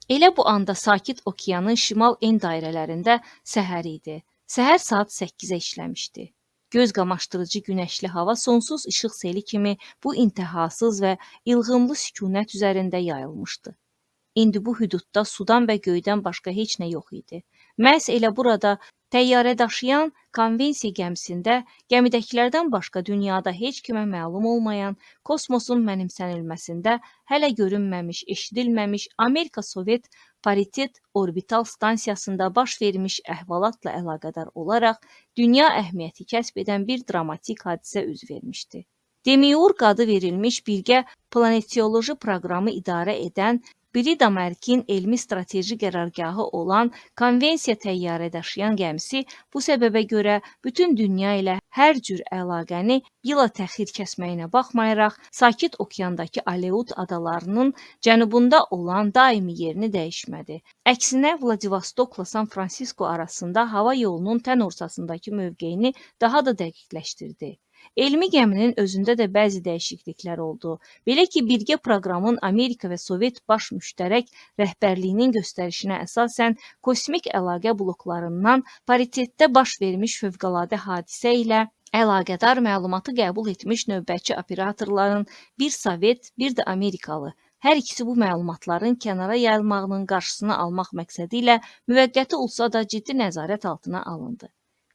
Elə bu anda Sakit Okeanın şimal en dairələrində səhər idi. Səhər saat 8-ə işləmişdi. Göz qamaşdırıcı günəşli hava sonsuz işıq seli kimi bu intəhasız və ilğımlı sükunət üzərində yayılmışdı. İndi bu hüdudda sudan və göydən başqa heç nə yox idi. Məhz elə burada təyyarə daşıyan konvensiya gəmisində gəmidəkilərdən başqa dünyada heç kimə məlum olmayan kosmosun mənimsənilməsində hələ görünməmiş, eşidilməmiş Amerika Sovet paritet orbital stansiyasında baş vermiş əhvalatla əlaqədar olaraq dünya əhəmiyyəti kəsb edən bir dramatik hadisə üz vermişdi. Demiurq adı verilmiş birgə planetioloji proqramı idarə edən Bridamerkin elmi strateji qərargahı olan konvensiya təyyarə daşıyan gəmisi bu səbəbə görə bütün dünya ilə hər cür əlaqəni bila təxir kəsməyinə baxmayaraq, Sakit Okeandakı Aleut adalarının cənubunda olan daimi yerini dəyişmədi. Əksinə, Vladivostokla San Fransisko arasında hava yolunun tən ortasındakı mövqeyini daha da dəqiqləşdirdi. Elmi gəminin özündə də bəzi dəyişikliklər oldu. Belə ki, birgə proqramın Amerika və Sovet baş müştərək rəhbərliyinin göstərişinə əsasən kosmik əlaqə bloklarından paritetdə baş vermiş fövqəladə hadisə ilə əlaqədar məlumatı qəbul etmiş növbətçi operatorların bir Sovet, bir də Amerikalı hər ikisi bu məlumatların kənara yayılmağının qarşısını almaq məqsədi ilə müvəqqəti olsa da ciddi nəzarət altına alındı.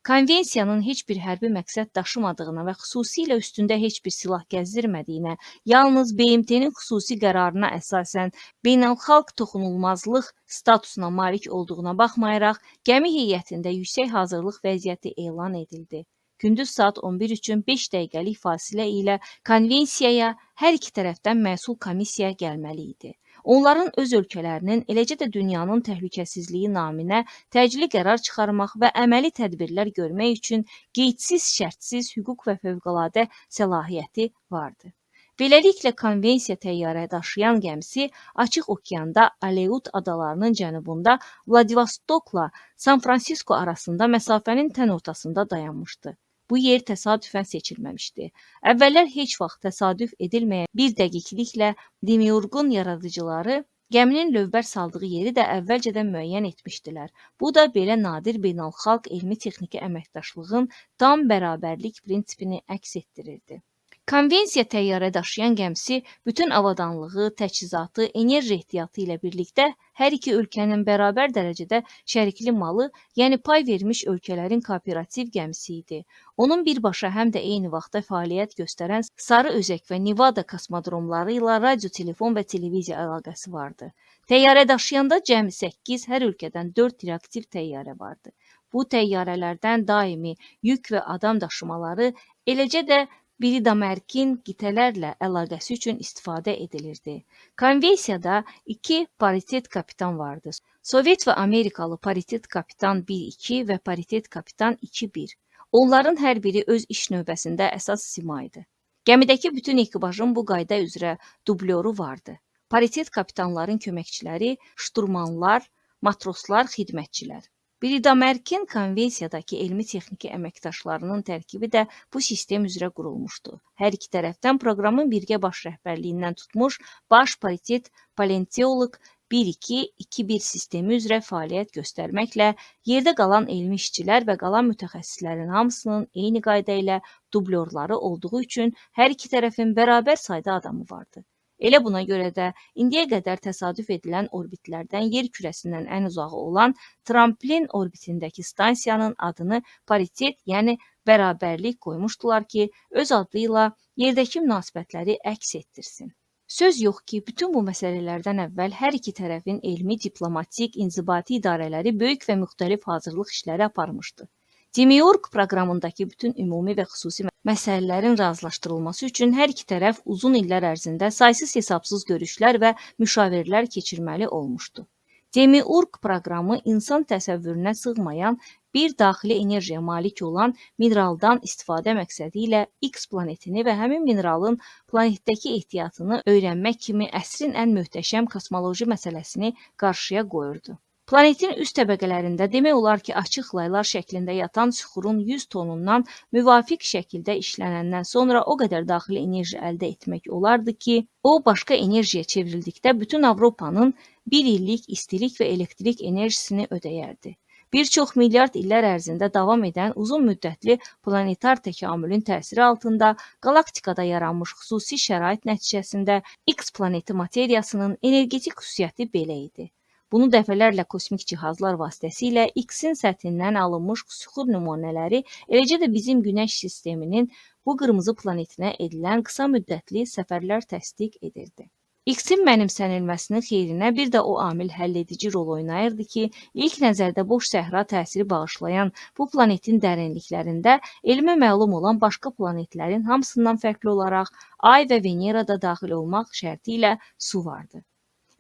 Konvensiyanın heç bir hərbi məqsəd daşımadığına və xüsusilə üstündə heç bir silah gəzdirmədiyinə, yalnız BMT-nin xüsusi qərarına əsasən beynəlxalq toxunulmazlıq statusuna malik olduğuna baxmayaraq, gəmi heyətində yüksək hazırlıq vəziyyəti elan edildi. Gündüz saat 11 üçün 5 dəqiqəlik fasilə ilə konvensiyaya hər iki tərəfdən məsul komissiya gəlməli idi. Onların öz ölkələrinin, eləcə də dünyanın təhlükəsizliyi naminə təcili qərar çıxarmaq və əməli tədbirlər görmək üçün qeydsiz, şərtsiz hüquq və fövqəladə səlahiyyəti vardı. Beləliklə, konvensiya təyyarə daşıyan gəmisi açıq okeanda Aleut adalarının cənubunda Vladivostokla San Fransisko arasında məsafənin tən ortasında dayanmışdı. Bu yer təsadüfən seçilməmişdi. Əvvəllər heç vaxt təsadüf edilməyən bir dəqiqliklə Demiurqun yaradıcıları gəminin lövbər saldığı yeri də əvvəlcədən müəyyən etmişdilər. Bu da belə nadir beynəlxalq elmi-texniki əməkdaşlığın tam bərabərlik prinsipini əks etdirirdi. Konvensiya təyyarə daşıyan gəmisi bütün avadanlığı, təchizatı, enerji ehtiyatı ilə birlikdə hər iki ölkənin bərabər dərəcədə şərikli malı, yəni pay vermiş ölkələrin kooperativ gəmisi idi. Onun birbaşa həm də eyni vaxtda fəaliyyət göstərən Sarı Özək və Nevada kosmodromları ilə radio, telefon və televiziya əlaqəsi vardı. Təyyarə daşıyanda cəmi 8, hər ölkədən 4 reaktiv təyyarə vardı. Bu təyyarələrdən daimi yük və adam daşımaları, eləcə də Bridamerkin qitələrlə əlaqəsi üçün istifadə edilirdi. Konvensiyada 2 paritet kapitan vardı. Sovet və Amerikalı paritet kapitan 1-2 və paritet kapitan 2-1. Onların hər biri öz iş növbəsində əsas sima idi. Gəmidəki bütün ekipajın bu qayda üzrə dublyoru vardı. Paritet kapitanların köməkçiləri, şturmanlar, matroslar, xidmətçilər. Bridamerkin konvensiyadakı elmi-texniki əməkdaşlarının tərkibi də bu sistem üzrə qurulmuşdu. Hər iki tərəfdən proqramın birgə baş rəhbərliyindən tutmuş baş paritet paleontoloq 1-2-2-1 sistemi üzrə fəaliyyət göstərməklə yerdə qalan elmi işçilər və qalan mütəxəssislərin hamısının eyni qayda ilə dublyorları olduğu üçün hər iki tərəfin bərabər sayda adamı vardı. Elə buna görə də indiyə qədər təsadüf edilən orbitlərdən yer kürəsindən ən uzağı olan tramplin orbitindəki stansiyanın adını paritet, yəni bərabərlik qoymuşdular ki, öz adı ilə yerdəki münasibətləri əks etdirsin. Söz yox ki, bütün bu məsələlərdən əvvəl hər iki tərəfin elmi, diplomatik, inzibati idarələri böyük və müxtəlif hazırlıq işləri aparmışdı. Demiurq proqramındakı bütün ümumi və xüsusi məsələlərin razılaşdırılması üçün hər iki tərəf uzun illər ərzində saysız-hesabsız görüşlər və müşavirələr keçirməli olmuşdu. Demiurq proqramı insan təsəvvürünə sığmayan bir daxili enerjiyə malik olan mineraldan istifadə məqsədi ilə X planetini və həmin mineralın planetdəki ehtiyatını öyrənmək kimi əsrin ən möhtəşəm kosmoloji məsələsini qarşıya qoyurdu. Planetin üst təbəqələrində demək olar ki, açıq laylar şəklində yatan süxurun 100 tonundan müvafiq şəkildə işlənəndən sonra o qədər daxili enerji əldə etmək olardı ki, o başqa enerjiyə çevrildikdə bütün Avropanın bir illik istilik və elektrik enerjisini ödəyərdi. Bir çox milyard illər ərzində davam edən uzun müddətli planetar təkamülün təsiri altında qalaktikada yaranmış xüsusi şərait nəticəsində X planeti materiyasının energetik xüsusiyyəti belə idi. Bunu dəfələrlə kosmik cihazlar vasitəsilə X-in səthindən alınmış süxur nümunələri, eləcə də bizim Günəş sisteminin bu qırmızı planetinə edilən qısa müddətli səfərlər təsdiq edirdi. X-in mənimsənilməsinin xeyrinə bir də o amil həlledici rol oynayırdı ki, ilk nəzərdə boş səhra təsiri bağışlayan bu planetin dərinliklərində elmə məlum olan başqa planetlərin hamısından fərqli olaraq Ay və Venera da daxil olmaq şərti ilə su vardı.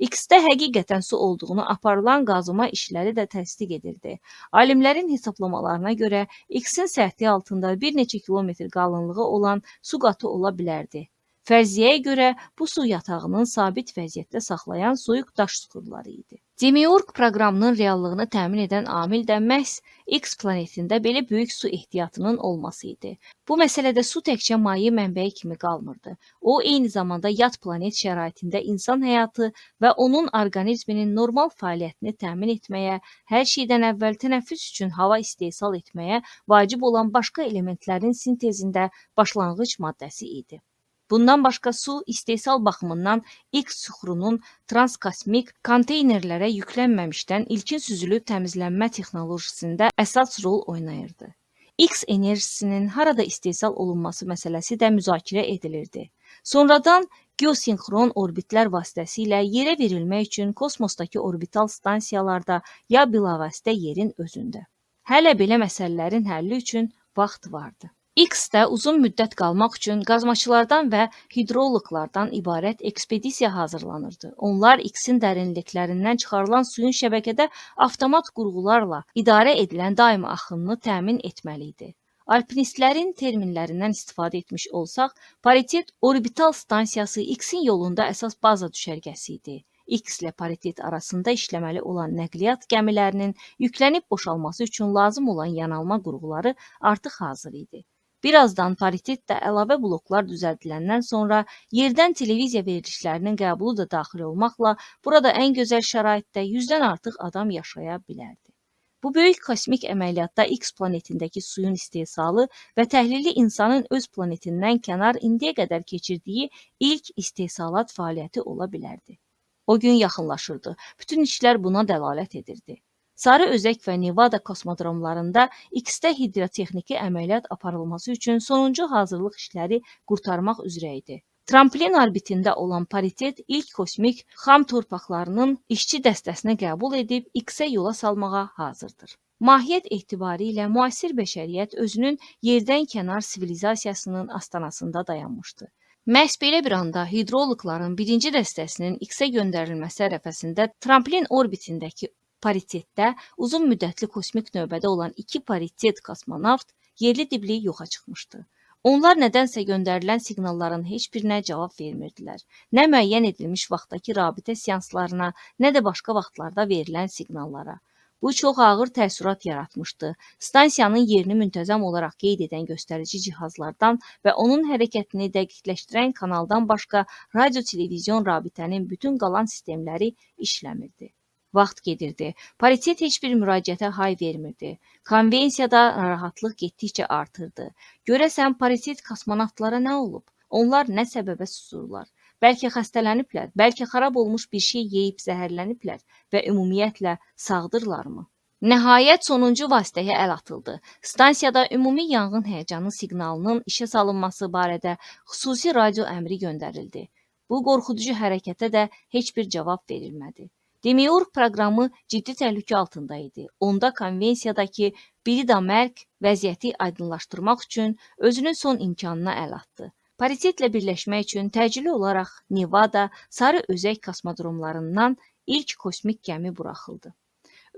X-də həqiqətən su olduğunu aparılan qazıma işləri də təsdiq edirdi. Alimlərin hesablamalarına görə X-in səthi altında bir neçə kilometr qalınlığı olan su qatı ola bilərdi. Fərziyyəyə görə bu su yatağının sabit vəziyyətdə saxlayan soyuq daş süxurları idi. Demiurg proqramının reallığını təmin edən amil də məhz X planetində belə böyük su ehtiyatının olması idi. Bu məsələdə su təkcə maye mənbəyi kimi qalmırdı. O, eyni zamanda yad planet şəraitində insan həyatı və onun orqanizminin normal fəaliyyətini təmin etməyə, hər şeydən əvvəl tənəffüs üçün hava istehsal etməyə vacib olan başqa elementlərin sintezində başlanğıc maddəsi idi. Bundan başqa su istehsal baxımından X süxurunun transkosmik konteynerlərə yüklənməmişdən ilkin süzülüb təmizlənmə texnolojisində əsas rol oynayırdı. X enerjisinin harada istehsal olunması məsələsi də müzakirə edilirdi. Sonradan geosinxron orbitlər vasitəsilə yerə verilmək üçün kosmosdakı orbital stansiyalarda ya bilavasitə yerin özündə. Hələ belə məsələlərin həlli üçün vaxt vardı. X-də uzun müddət qalmaq üçün qazmaçılardan və hidroloqlardan ibarət ekspedisiya hazırlanırdı. Onlar X-in dərinliklərindən çıxarılan suyun şəbəkədə avtomat qurğularla idarə edilən daimi axınını təmin etməli idi. Alpinistlərin terminlərindən istifadə etmiş olsaq, paritet orbital stansiyası X-in yolunda əsas baza düşərgəsi idi. X ilə paritet arasında işləməli olan nəqliyyat gəmilərinin yüklənib boşalması üçün lazım olan yanalma qurğuları artıq hazır idi. Birazdan paritетdə əlavə bloklar düzəldiləndən sonra yerdən televiziya verilişlərinin qəbulu da daxil olmaqla burada ən gözəl şəraitdə 100-dən artıq adam yaşaya bilərdi. Bu böyük kosmik əməliyyatda X planetindəki suyun istehsalı və təhlili insanın öz planetindən kənar indiyə qədər keçirdiyi ilk istehsalat fəaliyyəti ola bilərdi. O gün yaxınlaşırdı. Bütün işlər buna dəlalət edirdi. Sarı Özək və Nevada kosmodromlarında X-də hidrotexniki əməliyyat aparılması üçün sonuncu hazırlıq işləri qurtarmaq üzrə idi. Tramplin orbitində olan paritet ilk kosmik xam torpaqlarının işçi dəstəsini qəbul edib X-ə yola salmağa hazırdır. Mahiyyət etibarilə müasir bəşəriyyət özünün yerdən kənar sivilizasiyasının astanasında dayanmışdı. Məhz belə bir anda hidroloqların birinci dəstəsinin X-ə göndərilməsi ərəfəsində Tramplin orbitindəki paritetdə uzun müddətli kosmik növbədə olan 2 paritet kosmonavt yerli dibli yoxa çıxmışdı. Onlar nədənsə göndərilən siqnalların heç birinə cavab vermirdilər. Nə müəyyən edilmiş vaxtdakı rabitə seanslarına, nə də başqa vaxtlarda verilən siqnallara. Bu çox ağır təəssürat yaratmışdı. Stansiyanın yerini müntəzəm olaraq qeyd edən göstərici cihazlardan və onun hərəkətini dəqiqləşdirən kanaldan başqa radio-televizyon rabitənin bütün qalan sistemləri işləmirdi. Vaxt gedirdi. Paritet heç bir müraciətə hay vermirdi. Konvensiyada narahatlıq getdikcə artırdı. Görəsən paritet kosmonavtlara nə olub? Onlar nə səbəbə susurlar? Bəlkə xəstələniblər, bəlkə xarab olmuş bir şey yeyib zəhərləniblər və ümumiyyətlə sağdırlarmı? Nəhayət sonuncu vasitəyə əl atıldı. Stansiyada ümumi yanğın həyəcanı siqnalının işə salınması barədə xüsusi radio əmri göndərildi. Bu qorxuducu hərəkətə də heç bir cavab verilmədi. Demiurg proqramı ciddi təhlükə altında idi. Onda konvensiyadakı biri də mərg vəziyyəti aydınlaşdırmaq üçün özünün son imkanına əl atdı. Paritetlə birləşmək üçün təcili olaraq Nevada, Sarı Özək kosmodromlarından ilk kosmik gəmi buraxıldı.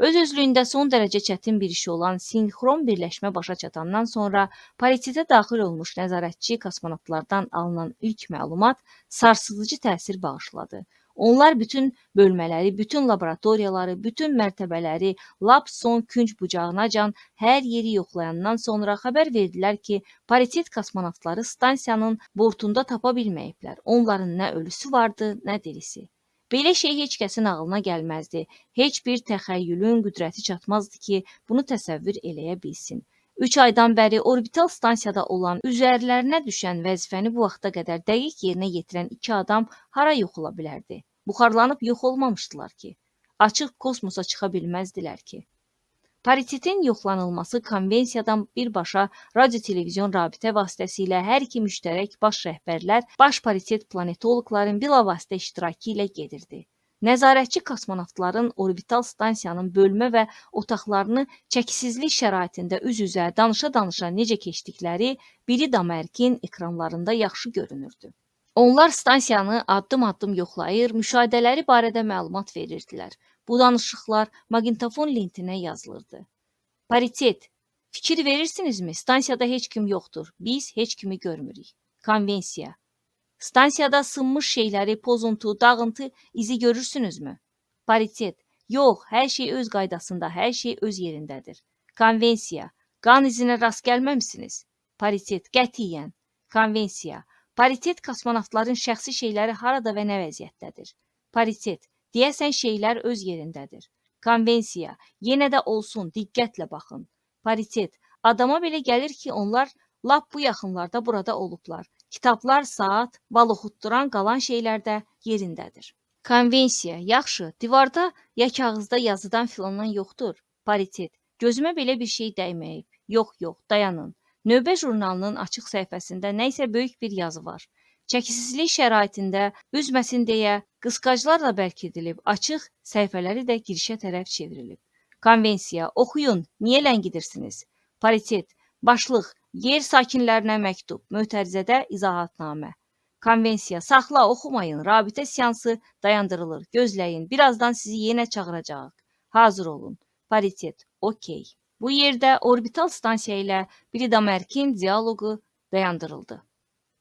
Öz-özlüyündə son dərəcə çətin bir iş olan sinxron birləşmə başa çatandan sonra paritetə daxil olmuş nəzarətçi kosmonavtlardan alınan ilk məlumat sarsıdıcı təsir bağışladı. Onlar bütün bölmələri, bütün laboratoriyaları, bütün mərtəbələri, lap son künc bucağınacan hər yeri yoxlayandan sonra xəbər verdilər ki, paritet kosmonavtları stansiyanın bortunda tapa bilməyiblər. Onların nə ölüsü vardı, nə dirisi. Belə şey heç kəsin ağlına gəlməzdi. Heç bir təxəyyülün qüdrəti çatmazdı ki, bunu təsəvvür eləyə bilsin. 3 aydan bəri orbital stansiyada olan, üzərlərinə düşən vəzifəni bu vaxta qədər dəqiq yerinə yetirən 2 adam hara yox ola bilərdi? Buxarlanıb yox olmamışdılar ki. Açıq kosmosa çıxa bilməzdilər ki. Paritetin yoxlanılması konvensiyadan birbaşa radio-televizyon rabitə vasitəsilə hər iki müştərək baş rəhbərlər, baş paritet planetoloqların bilavasitə iştirakı ilə gedirdi. Nəzarətçi kosmonavtların orbital stansiyanın bölmə və otaqlarını çəkisizlik şəraitində üz-üzə, danışa-danışa necə keçdikləri biri Damerkin ekranlarında yaxşı görünürdü. Onlar stansiyanı addım-addım yoxlayır, müşahidələri barədə məlumat verirdilər. Bu danışıqlar maqnitofon lentinə yazılırdı. Paritet, fikir verirsinizmi? Stansiyada heç kim yoxdur. Biz heç kimi görmürük. Konvensiya. Stansiyada sınmış şeyləri, pozuntu, dağıntı izi görürsünüzmü? Paritet, yox, hər şey öz qaydasında, hər şey öz yerindədir. Konvensiya, qan izinə rast gəlməmisiniz? Paritet, qətiyyən. Konvensiya, paritet kosmonavtların şəxsi şeyləri harada və nə vəziyyətdədir? Paritet, deyəsən şeylər öz yerindədir. Konvensiya, yenə də olsun, diqqətlə baxın. Paritet, adama belə gəlir ki, onlar lap bu yaxınlarda burada olublar. Kitablar, saat, baloxutduran qalan şeylər də yerindədir. Konvensiya, yaxşı, divarda ya kağızda yazıdan filandan yoxdur. Paritet, gözümə belə bir şey dəyməyib. Yox, dayanın. Növbə jurnalının açıq səhifəsində nə isə böyük bir yazı var. Çəkisizlik şəraitində üzməsin deyə qısqaclarla bərkidilib, açıq səhifələri də girişə tərəf çevrilib. Konvensiya, oxuyun, niyə ləngidirsiniz? Paritet, başlıq, yer sakinlərinə məktub, mötərizədə izahatnamə. Konvensiya, saxla, oxumayın, rabitə seansı dayandırılır, gözləyin, birazdan sizi yenə çağıracağıq. Hazır olun. Paritet, okey. Bu yerdə orbital stansiya ilə Biri Damerkin dialoqu dayandırıldı.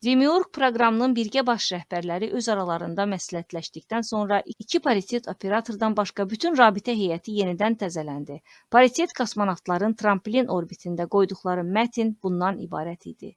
Demiurg proqramının birgə baş rəhbərləri öz aralarında məsləhətləşdikdən sonra iki paritet operatordan başqa bütün rabitə heyəti yenidən təzələndi. Paritet kosmonavtların tramplin orbitində qoyduqları mətn bundan ibarət idi.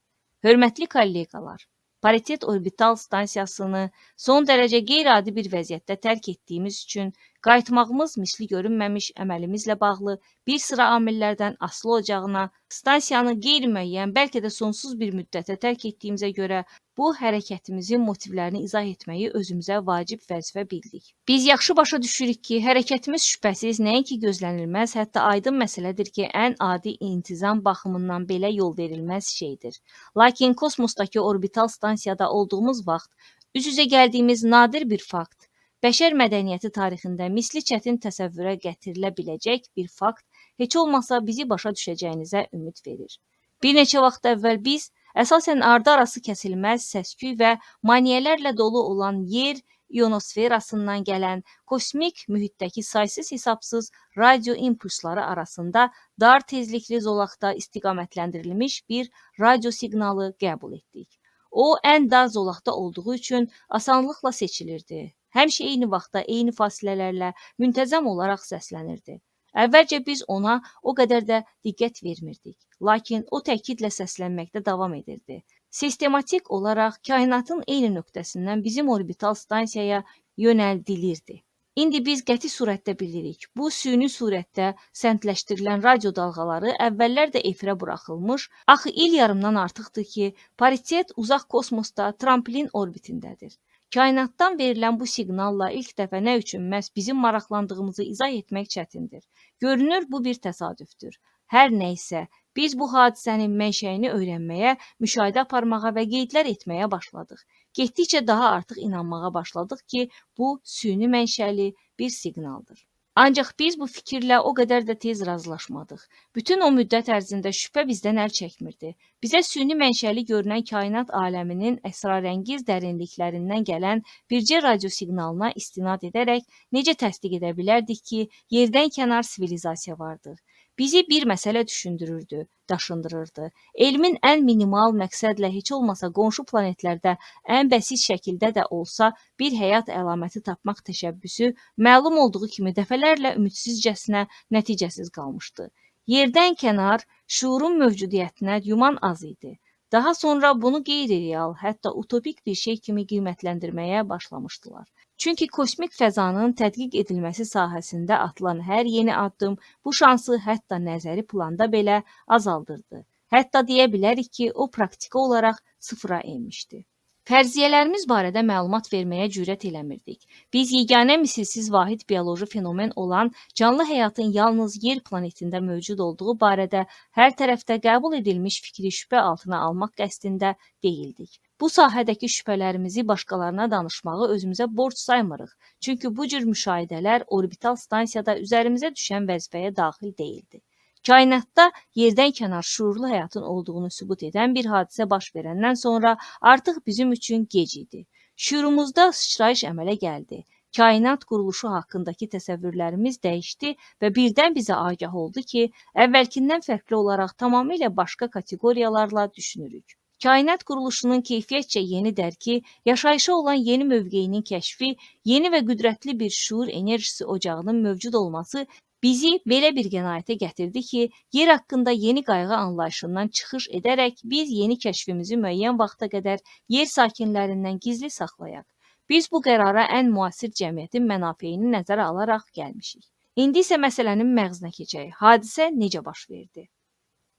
Hörmətli kolleqalar, paritet orbital stansiyasını son dərəcə qeyri-adi bir vəziyyətdə tərk etdiyimiz üçün qayıtmağımız misli görünməmiş əməlimizlə bağlı bir sıra amillərdən asılı olacağına, stansiyanı qeyri-müəyyən, bəlkə də sonsuz bir müddətə tərk etdiyimizə görə bu hərəkətimizin motivlərini izah etməyi özümüzə vacib vəzifə bildik. Biz yaxşı başa düşürük ki, hərəkətimiz şübhəsiz nəinki gözlənilməz, hətta aydın məsələdir ki, ən adi intizam baxımından belə yol verilməz şeydir. Lakin kosmosdakı orbital stansiyada olduğumuz vaxt üz-üzə gəldiyimiz nadir bir fakt, bəşər mədəniyyəti tarixində misli çətin təsəvvürə gətirilə biləcək bir fakt heç olmasa bizi başa düşəcəyinizə ümid verir. Bir neçə vaxt əvvəl biz əsasən ardı-arası kəsilməz səsküy və maneələrlə dolu olan yer ionosferasından gələn kosmik mühitdəki saysız-hesabsız radio impulsları arasında dar tezlikli zolaqda istiqamətləndirilmiş bir radio siqnalı qəbul etdik. O, ən dar zolaqda olduğu üçün asanlıqla seçilirdi. Həmişə eyni vaxtda, eyni fasilələrlə müntəzəm olaraq səslənirdi. Əvvəlcə biz ona o qədər də diqqət vermirdik. Lakin o təkidlə səslənməkdə davam edirdi. Sistematik olaraq kainatın eyni nöqtəsindən bizim orbital stansiyaya yönəldilirdi. İndi biz qəti surətdə bilirik. Bu süni surətdə səmtləşdirilən radio dalğaları əvvəllər də efirə buraxılmış, axı il yarımdan artıqdır ki, paritet uzaq kosmosda tramplin orbitindədir. Kainatdan verilən bu siqnalla ilk dəfə nə üçün məhz bizim maraqlandığımızı izah etmək çətindir. Görünür, bu bir təsadüfdür. Hər nəysə, biz bu hadisənin mənşəyini öyrənməyə, müşahidə aparmağa və qeydlər etməyə başladıq. Getdikcə daha artıq inanmağa başladıq ki, bu süni mənşəli bir siqnaldır. Ancaq biz bu fikirlə o qədər də tez razılaşmadıq. Bütün o müddət ərzində şübhə bizdən əl çəkmirdi. Bizə süni mənşəli görünən kainat aləminin əsrarəngiz dərinliklərindən gələn bircə radio siqnalına istinad edərək necə təsdiq edə bilərdik ki, yerdən kənar sivilizasiya vardır. Bizi bir məsələ düşündürürdü, daşındırırdı. Elmin ən minimal məqsədlə heç olmasa qonşu planetlərdə ən bəsit şəkildə də olsa bir həyat əlaməti tapmaq təşəbbüsü məlum olduğu kimi dəfələrlə ümidsizcəsinə nəticəsiz qalmışdı. Yerdən kənar şuurun mövcudiyyətinə yuman az idi. Daha sonra bunu qeyri-real, hətta utopik bir şey kimi qiymətləndirməyə başlamışdılar. Çünki kosmik fəzanın tədqiq edilməsi sahəsində atılan hər yeni addım bu şansı hətta nəzəri planda belə azaldırdı. Hətta deyə bilərik ki, o praktiki olaraq sıfıra enmişdi. Fərziyyələrimiz barədə məlumat verməyə cürət eləmirdik. Biz yeganə misilsiz vahid bioloji fenomen olan canlı həyatın yalnız yer planetində mövcud olduğu barədə hər tərəfdə qəbul edilmiş fikri şübhə altına almaq qəsdində deyildik. Bu sahədəki şübhələrimizi başqalarına danışmağı özümüzə borc saymırıq. Çünki bu cür müşahidələr orbital stansiyada üzərimizə düşən vəzifəyə daxil deyildi. Kainatda yerdən kənar şuurlu həyatın olduğunu sübut edən bir hadisə baş verəndən sonra artıq bizim üçün gec idi. Şuurumuzda sıçrayış əmələ gəldi. Kainat quruluşu haqqındakı təsəvvürlərimiz dəyişdi və birdən bizə agah oldu ki, əvvəlkindən fərqli olaraq tamamilə başqa kateqoriyalarla düşünürük. Kainat quruluşunun keyfiyyətcə yeni dərki, yaşayışa olan yeni mövqeyinin kəşfi, yeni və qüdrətli bir şuur enerjisi ocağının mövcud olması bizi belə bir qənaətə gətirdi ki, yer haqqında yeni qayğı anlayışından çıxış edərək biz yeni kəşfimizi müəyyən vaxta qədər yer sakinlərindən gizli saxlayaq. Biz bu qərara ən müasir cəmiyyətin mənafeyini nəzərə alaraq gəlmişik. İndi isə məsələnin məğzinə keçək. Hadisə necə baş verdi?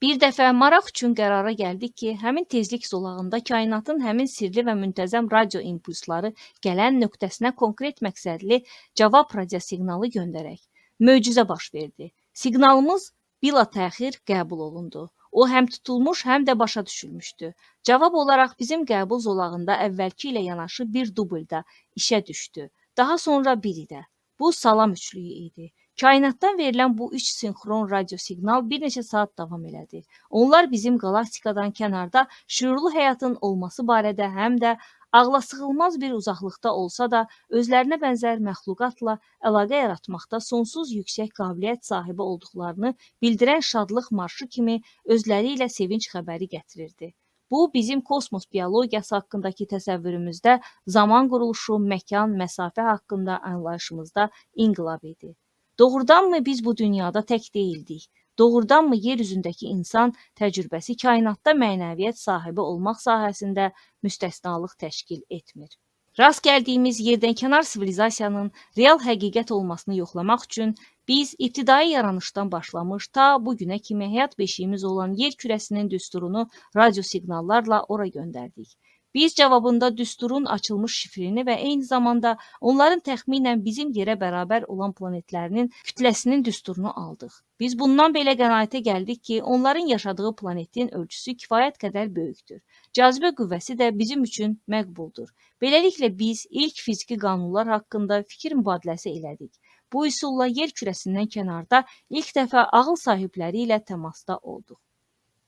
Bir dəfə maraq üçün qərara gəldik ki, həmin tezlik zolağında kainatın həmin sirli və müntəzəm radio impulsları gələn nöqtəsinə konkret məqsədli cavab radiosiqnalı göndərək. Möcüzə baş verdi. Siqnalımız bila təxir qəbul olundu. O həm tutulmuş, həm də başa düşülmüşdü. Cavab olaraq bizim qəbul zolağında əvvəlki ilə yanaşı bir dublda işə düşdü. Daha sonra biri də. Bu salam üçlüyü idi. Kainatdan verilən bu üç sinxron radiosiqnal bir neçə saat davam elədi. Onlar bizim qalaktikadan kənarda şüurlu həyatın olması barədə həm də ağlasığılmaz bir uzaqlıqda olsa da özlərinə bənzər məxluqatla əlaqə yaratmaqda sonsuz yüksək qabiliyyət sahibi olduqlarını bildirən şadlıq marşı kimi özləri ilə sevinç xəbəri gətirirdi. Bu, bizim kosmos biologiyası haqqındakı təsəvvürümüzdə zaman quruluşu, məkan, məsafə haqqında anlayışımızda inqilab idi. Doğrudanmı biz bu dünyada tək deyildik? Doğrudanmı yer üzündəki insan təcrübəsi kainatda mənəviyyət sahibi olmaq sahəsində müstəsnalıq təşkil etmir? Rast gəldiyimiz yerdən-kənar sivilizasiyanın real həqiqət olmasını yoxlamaq üçün biz ibtidai yaranışdan başlamış ta bu günə kimi həyat beşiyimiz olan yer kürəsinin düsturunu radiosiqnallarla ora göndərdik. Biz cavabında düsturun açılmış şifrini və eyni zamanda onların təxminən bizim yerə bərabər olan planetlərinin kütləsinin düsturunu aldıq. Biz bundan belə qənaətə gəldik ki, onların yaşadığı planetin ölçüsü kifayət qədər böyükdür. Cazibə qüvvəsi də bizim üçün məqbuldur. Beləliklə biz ilk fiziki qanunlar haqqında fikir mübadiləsi elədik. Bu üsulla yer kürəsindən kənarda ilk dəfə ağıl sahibləri ilə təmasda olduq.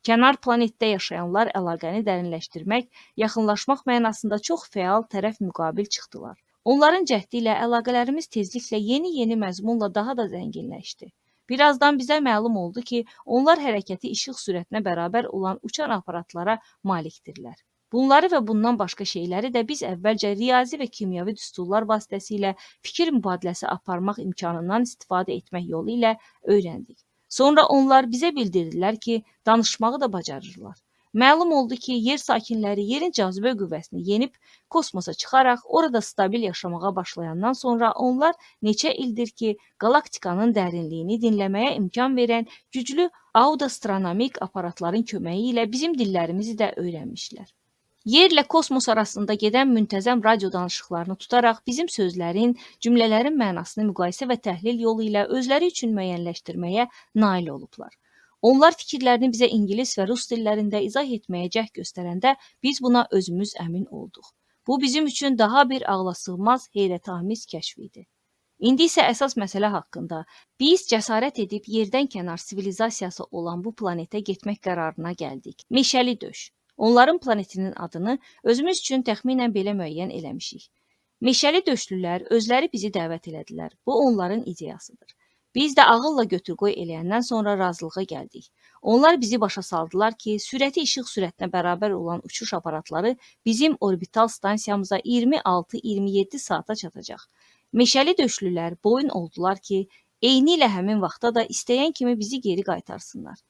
Kənar planetdə yaşayanlar əlaqəni dərinləşdirmək, yaxınlaşmaq mənasında çox fəal tərəf müqabil çıxdılar. Onların cəhdi ilə əlaqələrimiz tezliklə yeni məzmunla daha da zənginləşdi. Birazdan bizə məlum oldu ki, onlar hərəkəti işıq sürətinə bərabər olan uçan aparatlara malikdirlər. Bunları və bundan başqa şeyləri də biz əvvəlcə riyazi və kimyəvi düsturlar vasitəsilə fikir mübadiləsi aparmaq imkanından istifadə etmək yolu ilə öyrəndik. Sonra onlar bizə bildirdilər ki, danışmağı da bacarırlar. Məlum oldu ki, yer sakinləri yerin cazibə qüvvəsini yenib kosmosa çıxaraq orada stabil yaşamağa başlayandan sonra onlar neçə ildir ki, qalaktikanın dərinliyini dinləməyə imkan verən güclü audioastronomik aparatların köməyi ilə bizim dillərimizi də öyrənmişlər. Yerlə kosmos arasında gedən müntəzəm radio danışıqlarını tutaraq bizim sözlərin, cümlələrin mənasını müqayisə və təhlil yolu ilə özləri üçün müəyyənləşdirməyə nail olublar. Onlar fikirlərini bizə ingilis və rus dillərində izah etməyə cəhd göstərəndə biz buna özümüz əmin olduq. Bu bizim üçün daha bir ağlasığmaz, heyrətamiz kəşf idi. İndi isə əsas məsələ haqqında. Biz cəsarət edib yerdən kənar sivilizasiyası olan bu planetə getmək qərarına gəldik. Meşəli döş. Onların planetinin adını özümüz üçün təxminən belə müəyyən eləmişik. Meşəli döşlülər özləri bizi dəvət elədilər. Bu onların ideyasıdır. Biz də ağılla götür-qoy eləyəndən sonra razılığa gəldik. Onlar bizi başa saldılar ki, sürəti işıq sürətinə bərabər olan uçuş aparatları bizim orbital stansiyamıza 26-27 saata çatacaq. Meşəli döşlülər boyun oldular ki, eynilə həmin vaxtda da istəyən kimi bizi geri qaytarsınlar.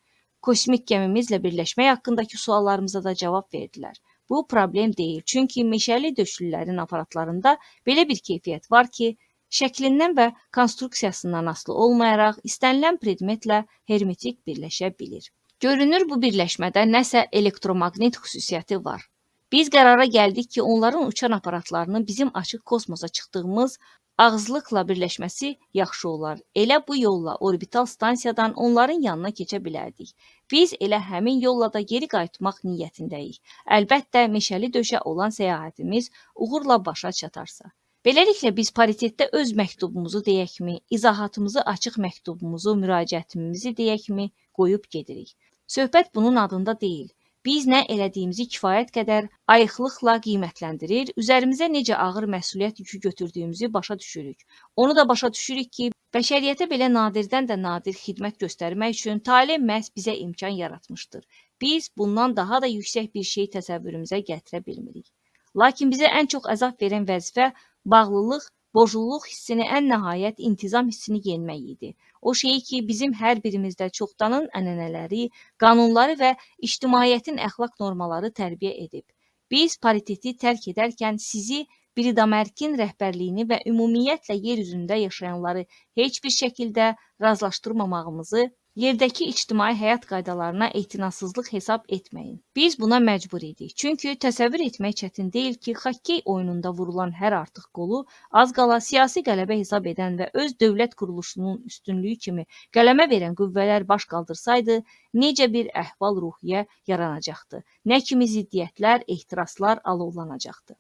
Kosmik gəmimizlə birləşmək haqqındakı suallarımıza da cavab verdilər. Bu problem deyil, çünki meşəli döşlülərin aparatlarında belə bir keyfiyyət var ki, şəklindən və konstruksiyasından asılı olmayaraq istənilən predmetlə hermetik birləşə bilir. Görünür, bu birləşmədə nəsə elektromaqnet xüsusiyyəti var. Biz qərara gəldik ki, onların uçan aparatlarının bizim açıq kosmosa çıxdığımız ağızlıqla birləşməsi yaxşı olar. Elə bu yolla orbital stansiyadan onların yanına keçə bilərdik. Biz elə həmin yolla da geri qayıtmaq niyyətindəyik. Əlbəttə, meşəli döşə olan səyahətimiz uğurla başa çatarsa. Beləliklə, biz paritetdə öz məktubumuzu deyəkmi, izahatımızı açıq məktubumuzu, müraciətimizi deyəkmi qoyub gedirik. Söhbət bunun adında deyil. Biz nə elədiyimizi kifayət qədər ayıqlıqla qiymətləndirir, üzərimizə necə ağır məsuliyyət yükü götürdüyümüzü başa düşürük. Onu da başa düşürük ki, bəşəriyyətə belə nadirdən də nadir xidmət göstərmək üçün talih məhz bizə imkan yaratmışdır. Biz bundan daha da yüksək bir şey təsəvvürümüzə gətirə bilmirik. Lakin bizə ən çox əzab verən vəzifə bağlılıq, borcluluq hissini, ən nəhayət intizam hissini yenmək idi. O şey ki, bizim hər birimizdə çoxdanın ənənələri, qanunları və ictimaiyyətin əxlaq normaları tərbiyə edib. Biz pariteti tərk edərkən sizi, Bridamerkin rəhbərliyini və ümumiyyətlə yer üzündə yaşayanları heç bir şəkildə razılaşdırmamağımızı yerdəki ictimai həyat qaydalarına etinasızlıq hesab etməyin. Biz buna məcbur idik. Çünki təsəvvür etmək çətin deyil ki, xokkey oyununda vurulan hər artıq qolu az qala siyasi qələbə hesab edən və öz dövlət quruluşunun üstünlüyü kimi qələmə verən qüvvələr baş qaldırsaydı, necə bir əhval-ruhiyyə yaranacaqdı, nə kimi ziddiyyətlər, ehtiraslar alovlanacaqdı.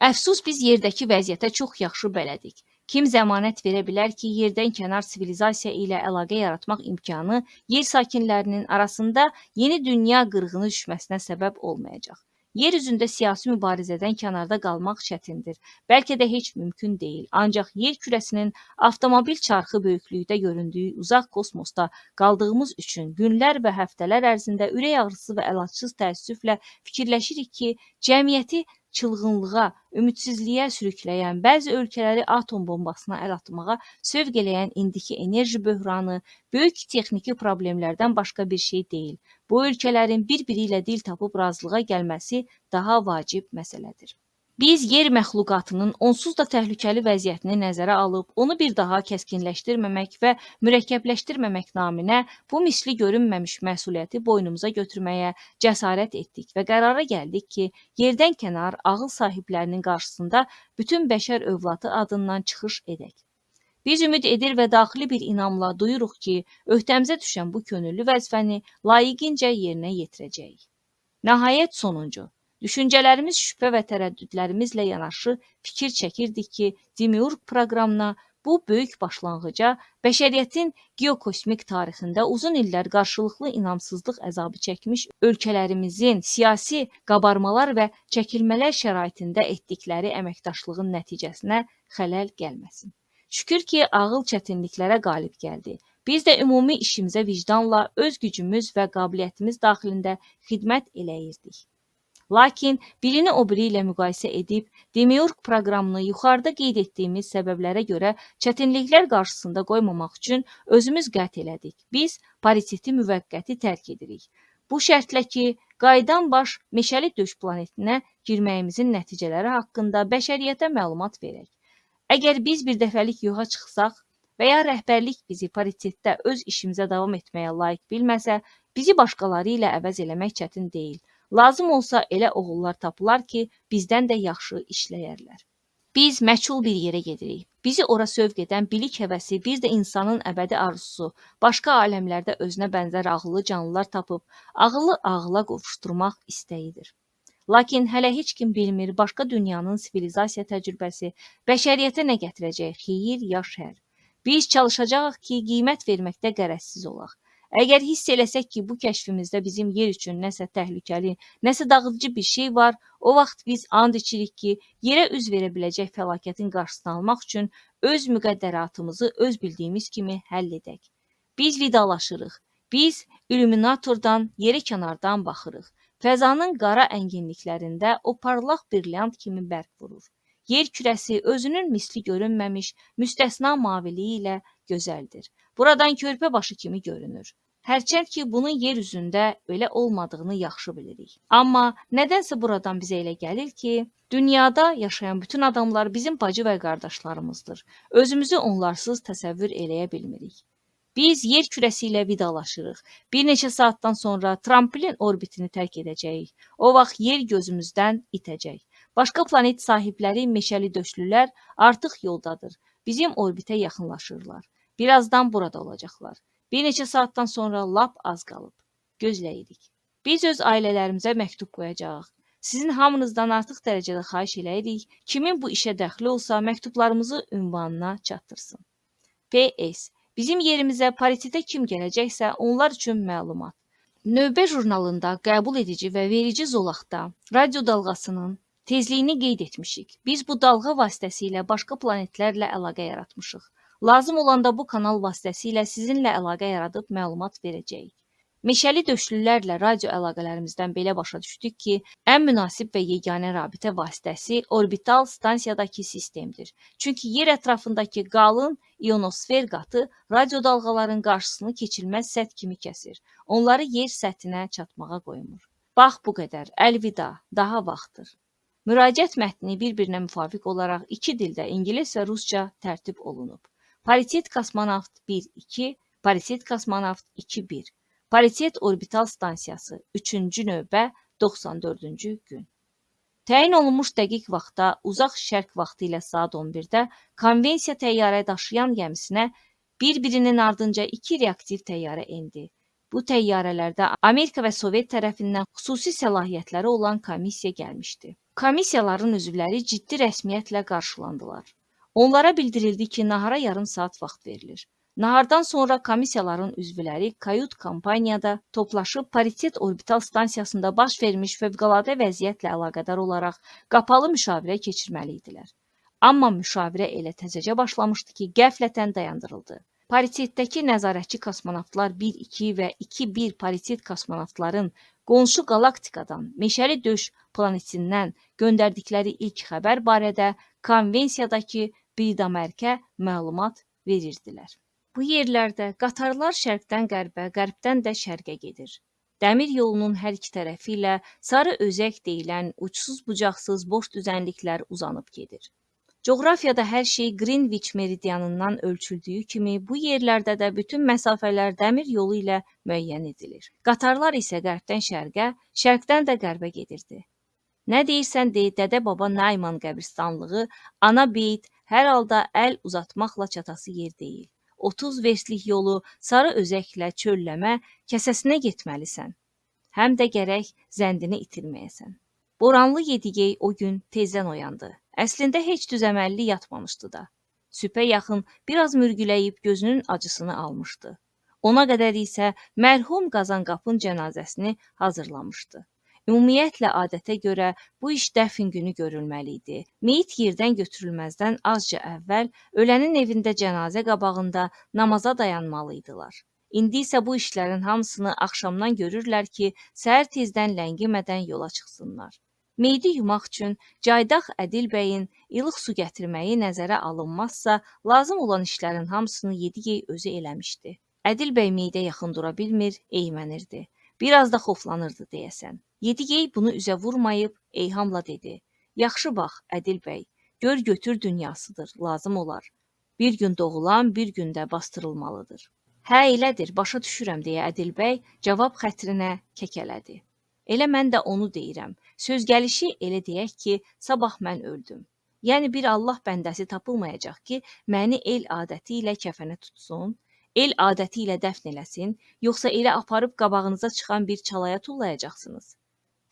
Əfsus, biz yerdəki vəziyyətə çox yaxşı bələdik. Kim zəmanət verə bilər ki, yerdən kənar sivilizasiya ilə əlaqə yaratmaq imkanı yer sakinlərinin arasında yeni dünya qırğını düşməsinə səbəb olmayacaq. Yer üzündə siyasi mübarizədən kənarda qalmaq çətindir. Bəlkə də heç mümkün deyil. Ancaq yer kürəsinin avtomobil çarxı böyüklükdə göründüyü uzaq kosmosda qaldığımız üçün günlər və həftələr ərzində ürək ağrısı və əlacısız təəssüflə fikirləşirik ki, cəmiyyəti çılğınlığa, ümidsizliyə sürükləyən, bəzi ölkələri atom bombasına əl atmağa sövq eləyən indiki enerji böhranı böyük texniki problemlərdən başqa bir şey deyil. Bu ölkələrin bir-biri ilə dil tapıb razılığa gəlməsi daha vacib məsələdir. Biz yer məxluqatının onsuz da təhlükəli vəziyyətini nəzərə alıb, onu bir daha kəskinləşdirməmək və mürəkkəbləşdirməmək naminə bu misli görünməmiş məsuliyyəti boynumuza götürməyə cəsarət etdik və qərara gəldik ki, yerdən kənar ağıl sahiblərinin qarşısında bütün bəşər övladı adından çıxış edək. Biz ümid edir və daxili bir inamla duyuruq ki, öhdəmizə düşən bu könüllü vəzifəni layiqincə yerinə yetirəcəyik. Nəhayət sonuncu. Düşüncələrimiz şübhə və tərəddüdlərimizlə yanaşı fikir çəkirdik ki, Demiurq proqramına bu böyük başlanğıca bəşəriyyətin geokosmik tarixində uzun illər qarşılıqlı inamsızlıq əzabı çəkmiş ölkələrimizin siyasi qabarmalar və çəkilmələr şəraitində etdikləri əməkdaşlığın nəticəsinə xələl gəlməsin. Şükür ki, ağıl çətinliklərə qalib gəldi. Biz də ümumi işimizə vicdanla öz gücümüz və qabiliyyətimiz daxilində xidmət eləyirdik. Lakin birini o biri ilə müqayisə edib, Demiurq proqramını yuxarıda qeyd etdiyimiz səbəblərə görə çətinliklər qarşısında qoymamaq üçün özümüz qət elədik. Biz pariteti müvəqqəti tərk edirik. Bu şərtlə ki, qayıdan baş meşəli döş planetinə girməyimizin nəticələri haqqında bəşəriyyətə məlumat verək. Əgər biz bir dəfəlik yoxa çıxsaq və ya rəhbərlik bizi paritetdə öz işimizə davam etməyə layiq bilməsə, bizi başqaları ilə əvəz eləmək çətin deyil. Lazım olsa elə oğullar tapılar ki, bizdən də yaxşı işləyərlər. Biz məchul bir yerə gedirik. Bizi ora sövq edən bilik həvəsi, bir də insanın əbədi arzusu, başqa aləmlərdə özünə bənzər ağıllı canlılar tapıb, ağılı ağıla qovuşturmaq istəyidir. Lakin hələ heç kim bilmir, başqa dünyanın sivilizasiya təcrübəsi bəşəriyyətə nə gətirəcək, xeyir ya şər. Biz çalışacağıq ki, qiymət verməkdə qərəzsiz olaq. Əgər hiss eləsək ki, bu kəşfimizdə bizim yer üçün nəsə təhlükəli, nəsə dağıdıcı bir şey var, o vaxt biz and içirik ki, yerə üz verə biləcək fəlakətin qarşısını almaq üçün öz müqəddəratımızı öz bildiyimiz kimi həll edək. Biz vidalaşırıq. Biz illüminatordan, yerə kənardan baxırıq. Fəzanın qara ənginliklərində o parlaq brilyant kimi bərq vurur. Yer kürəsi özünün misli görünməmiş müstəsna maviliyi ilə gözəldir. Buradan körpə başı kimi görünür. Hərçənd ki, bunun yer üzündə belə olmadığını yaxşı bilirik. Amma nədənsə buradan bizə elə gəlir ki, dünyada yaşayan bütün adamlar bizim bacı və qardaşlarımızdır. Özümüzü onlarsız təsəvvür eləyə bilmirik. Biz yer kürəsi ilə vidalaşırıq. Bir neçə saatdan sonra tramplin orbitini tərk edəcəyik. O vaxt yer gözümüzdən itəcək. Başqa planet sahibləri meşəli döşlülər artıq yoldadır. Bizim orbitə yaxınlaşırlar. Birazdan burada olacaqlar. Bir neçə saatdan sonra lap az qalıb. Gözləyirik. Biz öz ailələrimizə məktub qoyacağıq. Sizin hamınızdan artıq dərəcədə xahiş eləyirik, kimin bu işə dəxli olsa məktublarımızı ünvanına çatdırsın. PS. Bizim yerimizə paritetə kim gələcəksə, onlar üçün məlumat. Növbə jurnalında qəbul edici və verici zolaqda radio dalğasının tezliyini qeyd etmişik. Biz bu dalğa vasitəsilə başqa planetlərlə əlaqə yaratmışıq. Lazım olanda bu kanal vasitəsilə sizinlə əlaqə yaradıb məlumat verəcəyik. Meşəli döşlülərlə radio əlaqələrimizdən belə başa düşdük ki, ən münasib və yeganə rabitə vasitəsi orbital stansiyadakı sistemdir. Çünki yer ətrafındakı qalın ionosfer qatı radio dalğaların qarşısını keçilməz səth kimi kəsir. Onları yer səthinə çatmağa qoymur. Bax bu qədər, əlvida, daha vaxtdır. Müraciət mətni bir-birinə müvafiq olaraq iki dildə ingilis və rusca tərtib olunub. Paritet kosmonavt 1-2, paritet kosmonavt 2-1. Paritet orbital stansiyası 3-cü növbə 94-cü gün. Təyin olunmuş dəqiq vaxtda uzaq şərq vaxtı ilə saat 11-də konvensiya təyyarə daşıyan gəmisinə bir-birinin ardınca iki reaktiv təyyarə endi. Bu təyyarələrdə Amerika və Sovet tərəfindən xüsusi səlahiyyətləri olan komissiya gəlmişdi. Komissiyaların üzvləri ciddi rəsmiyyətlə qarşılandılar. Onlara bildirildi ki, nahara yarım saat vaxt verilir. Nahardan sonra komissiyaların üzvləri kayut kompaniyada toplaşıb paritet orbital stansiyasında baş vermiş fövqəladə vəziyyətlə əlaqədar olaraq qapalı müşavirə keçirməli idilər. Amma müşavirə elə təzəcə başlamışdı ki, qəflətən dayandırıldı. Paritetdəki nəzarətçi kosmonavtlar 1-2 və 2-1 paritet kosmonavtların qonşu qalaktikadan, meşəli döş planetindən göndərdikləri ilk xəbər barədə konvensiyadakı Bridamerkə məlumat verirdilər. Bu yerlərdə qatarlar şərqdən qərbə, qərbdən də şərqə gedir. Dəmir yolunun hər iki tərəfi ilə sarı özək deyilən uçsuz-bucaqsız boş düzənliklər uzanıb gedir. Coğrafiyada hər şey Greenwich meridianından ölçüldüyü kimi bu yerlərdə də bütün məsafələr dəmir yolu ilə müəyyən edilir. Qatarlar isə qərbdən şərqə, şərqdən də qərbə gedirdi. Nə deyirsən de, Dədə Baba Nayman qəbristanlığı, ana beyt, hər halda əl uzatmaqla çatası yer deyil. 30 verslik yolu sarı özəklə çölləmə kəsəsinə getməlisən. Həm də gərək zəndini itirməyəsən. Boranlı Yedigey o gün tezdən oyandı. Əslində heç düzəməlli yatmamışdı da. Sübhə yaxın biraz mürgüləyib gözünün acısını almışdı. Ona qədər isə mərhum Qazanqapın cənazəsini hazırlamışdı. Ümumiyyətlə adətə görə bu iş dəfn günü görülməli idi. Meyit yerdən götürülməzdən azca əvvəl ölənin evində cənazə qabağında namaza dayanmalıydılar. İndi isə bu işlərin hamısını axşamdan görürlər ki, səhər tezdən ləngimədən yola çıxsınlar. Meyidi yumaq üçün Caydaq Ədil bəyin ilıq su gətirməyi nəzərə alınmazsa, lazım olan işlərin hamısını Yedigey özü eləmişdi. Ədil bəy meyidə yaxın dura bilmir, eymənirdi. Biraz da xoflanırdı deyəsən. Yedigey bunu üzə vurmayıb, eyhamla dedi. Yaxşı bax, Ədil bəy, gör götür dünyasıdır, lazım olar. Bir gün doğulan, bir gündə bastırılmalıdır. Hə, elədir, başa düşürəm, deyə Ədil bəy cavab xətrinə kəkələdi. Elə mən də onu deyirəm. Söz gəlişi elə deyək ki, sabah mən öldüm. Yəni bir Allah bəndəsi tapılmayacaq ki, məni el adəti ilə kəfənə tutsun, el adəti ilə dəfn eləsin, yoxsa elə aparıb qabağınıza çıxan bir çalaya tullayacaqsınız.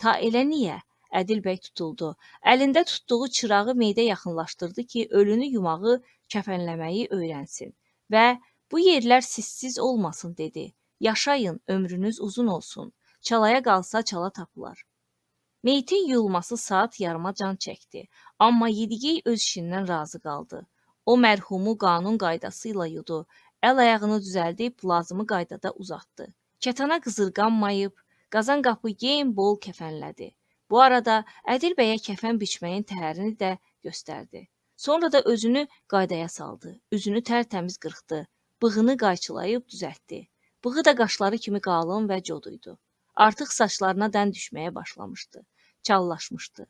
Ta elə niyə? Ədil bəy tutuldu. Əlində tutduğu çırağı meyidə yaxınlaşdırdı ki, ölünü yumağı, kəfənləməyi öyrənsin. Və bu yerlər sissiz olmasın dedi. Yaşayın, ömrünüz uzun olsun. Çalaya qalsa çala tapılar. Meytin yuyulması saat yarıma can çəkdi. Amma Yedigey öz işindən razı qaldı. O mərhumu qanun qaydası ilə yudu. Əl ayağını düzəldib lazımı qaydada uzatdı. Kətana qızırqanmayıb, Qazan qapı gen bol kəfənlədi. Bu arada Ədil bəyə kəfən biçməyin təhərini də göstərdi. Sonra da özünü qaydaya saldı. Üzünü tərtəmiz qırxdı. Bığını qayçılayıb düzəltdi. Bığı da qaşları kimi qalın və coduydu. Artıq saçlarına dən düşməyə başlamışdı. Çallaşmışdı.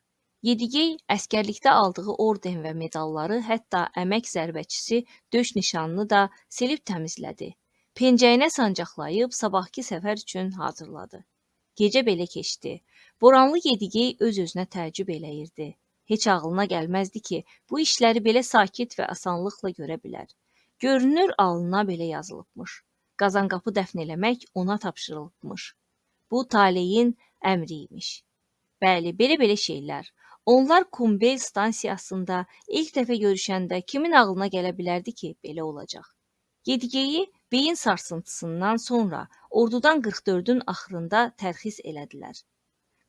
Yedigey əskərlikdə aldığı orden və medalları, hətta əmək zərbəçisi döş nişanını da silib təmizlədi. Pencəyinə sancaqlayıb sabahki səfər üçün hazırladı. Gecə belə keçdi. Boranlı Yedigey öz-özünə təəccüb eləyirdi. Heç ağlına gəlməzdi ki, bu işləri belə sakit və asanlıqla görə bilər. Görünür alnına belə yazılıbmış. Qazanqapı dəfn eləmək ona tapşırılıbmış. Bu taleyin əmri imiş. Bəli, belə şeylər. Onlar Kumbel stansiyasında ilk dəfə görüşəndə kimin ağlına gələ bilərdi ki, belə olacaq? Yedigeyi beyin sarsıntısından sonra ordudan 44-ün axırında tərxis elədilər.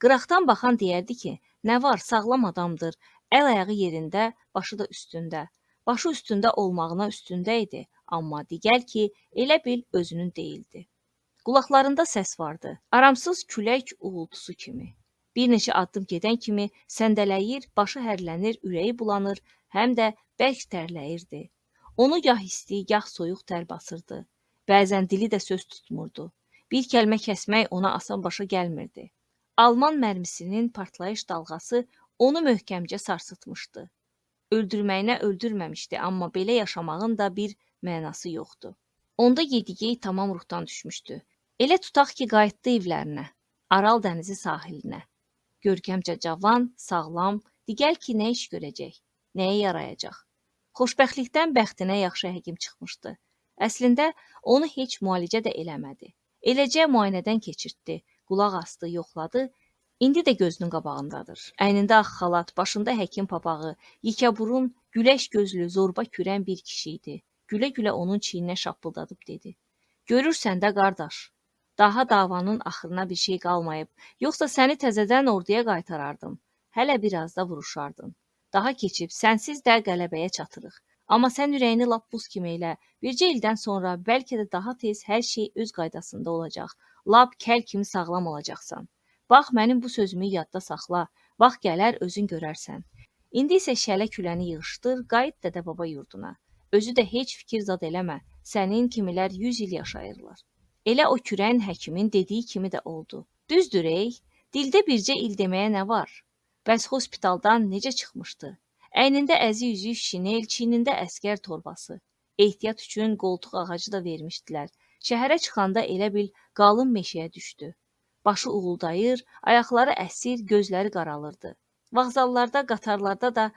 Qıraqdan baxan deyərdi ki, nə var, sağlam adamdır, əl ayağı yerində, başı da üstündə. Başı üstündə olmağına üstündə idi, amma digər ki, elə bil özünün deyildi. Qulaqlarında səs vardı, aramsız külək uğultusu kimi. Bir neçə addım gedən kimi səndələyir, başı hərlənir, ürəyi bulanır, həm də bərk tərləyirdi. Onu gah isti, gah soyuq tər basırdı. Bəzən dili də söz tutmurdu. Bir kəlmə kəsmək ona asan başa gəlmirdi. Alman mərmisinin partlayış dalğası onu möhkəmcə sarsıtmışdı. Öldürməyinə öldürməmişdi, amma belə yaşamağın da bir mənası yoxdu. Onda Yedigey tamam ruhdan düşmüşdü. Elə tutaq ki, qayıtdı evlərinə, Aral dənizi sahilinə. Görkəmcə cavan, sağlam, digər ki, nə iş görəcək, nəyə yarayacaq. Xoşbəxtlikdən bəxtinə yaxşı həkim çıxmışdı. Əslində, onu heç müalicə də eləmədi. Eləcə müayinədən keçirtdi, qulaq astı, yoxladı. İndi də gözünün qabağındadır. Əynində ağ xalat, başında həkim papağı, yekəburun, güləş gözlü, zorba kürən bir kişi idi. Gülə-gülə onun çiyninə şappıldadıb dedi. Görürsən də, qardaş, daha davanın axırına bir şey qalmayıb, yoxsa səni təzədən orduya qaytarardım. Hələ biraz da vuruşardın. Daha keçib, sənsiz də qələbəyə çatırıq. Amma sən ürəyini lap buz kimi elə. Bircə ildən sonra bəlkə də daha tez hər şey öz qaydasında olacaq. Lap kəl kimi sağlam olacaqsan. Bax, mənim bu sözümü yadda saxla. Vaxt gələr, özün görərsən. İndi isə şələ küləni yığışdır, qayıt dədə baba yurduna. Özü də heç fikir zad eləmə. Sənin kimilər 100 il yaşayırlar. Elə o kürən həkimin dediyi kimi də oldu. Düzdür, ey, dildə bircə il deməyə nə var? Bəs hospitaldan necə çıxmışdı? Əynində əzi üzük şinel, çiynində əskər torbası. Ehtiyat üçün qoltuq ağacı da vermişdilər. Şəhərə çıxanda elə bil qalın meşəyə düşdü. Başı uğuldayır, ayaqları əsir, gözləri qaralırdı. Vağzallarda, qatarlarda da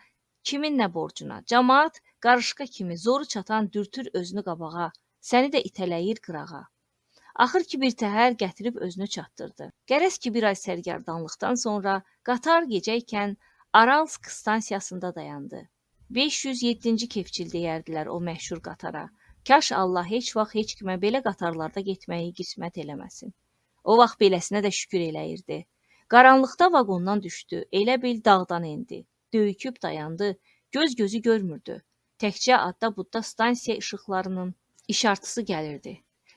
kimin nə borcuna? Camaat qarışqa kimi zoru çatan dürtür özünü qabağa, səni də itələyir qırağa. Axır ki, bir təhər gətirib özünü çatdırdı. Gərəz ki, bir ay sərgərdanlıqdan sonra qatar gecəykən Aralsk stansiyasında dayandı. 507-ci kefçil deyərdilər o məşhur qatara. Kaş Allah heç vaxt heç kimə belə qatarlarda getməyi qismət eləməsin. O vaxt beləsinə də şükür eləyirdi. Qaranlıqda vaqondan düşdü, elə bil dağdan endi. Döyüküb dayandı, göz gözü görmürdü. Təkcə adda-budda stansiya işıqlarının işartısı gəlirdi.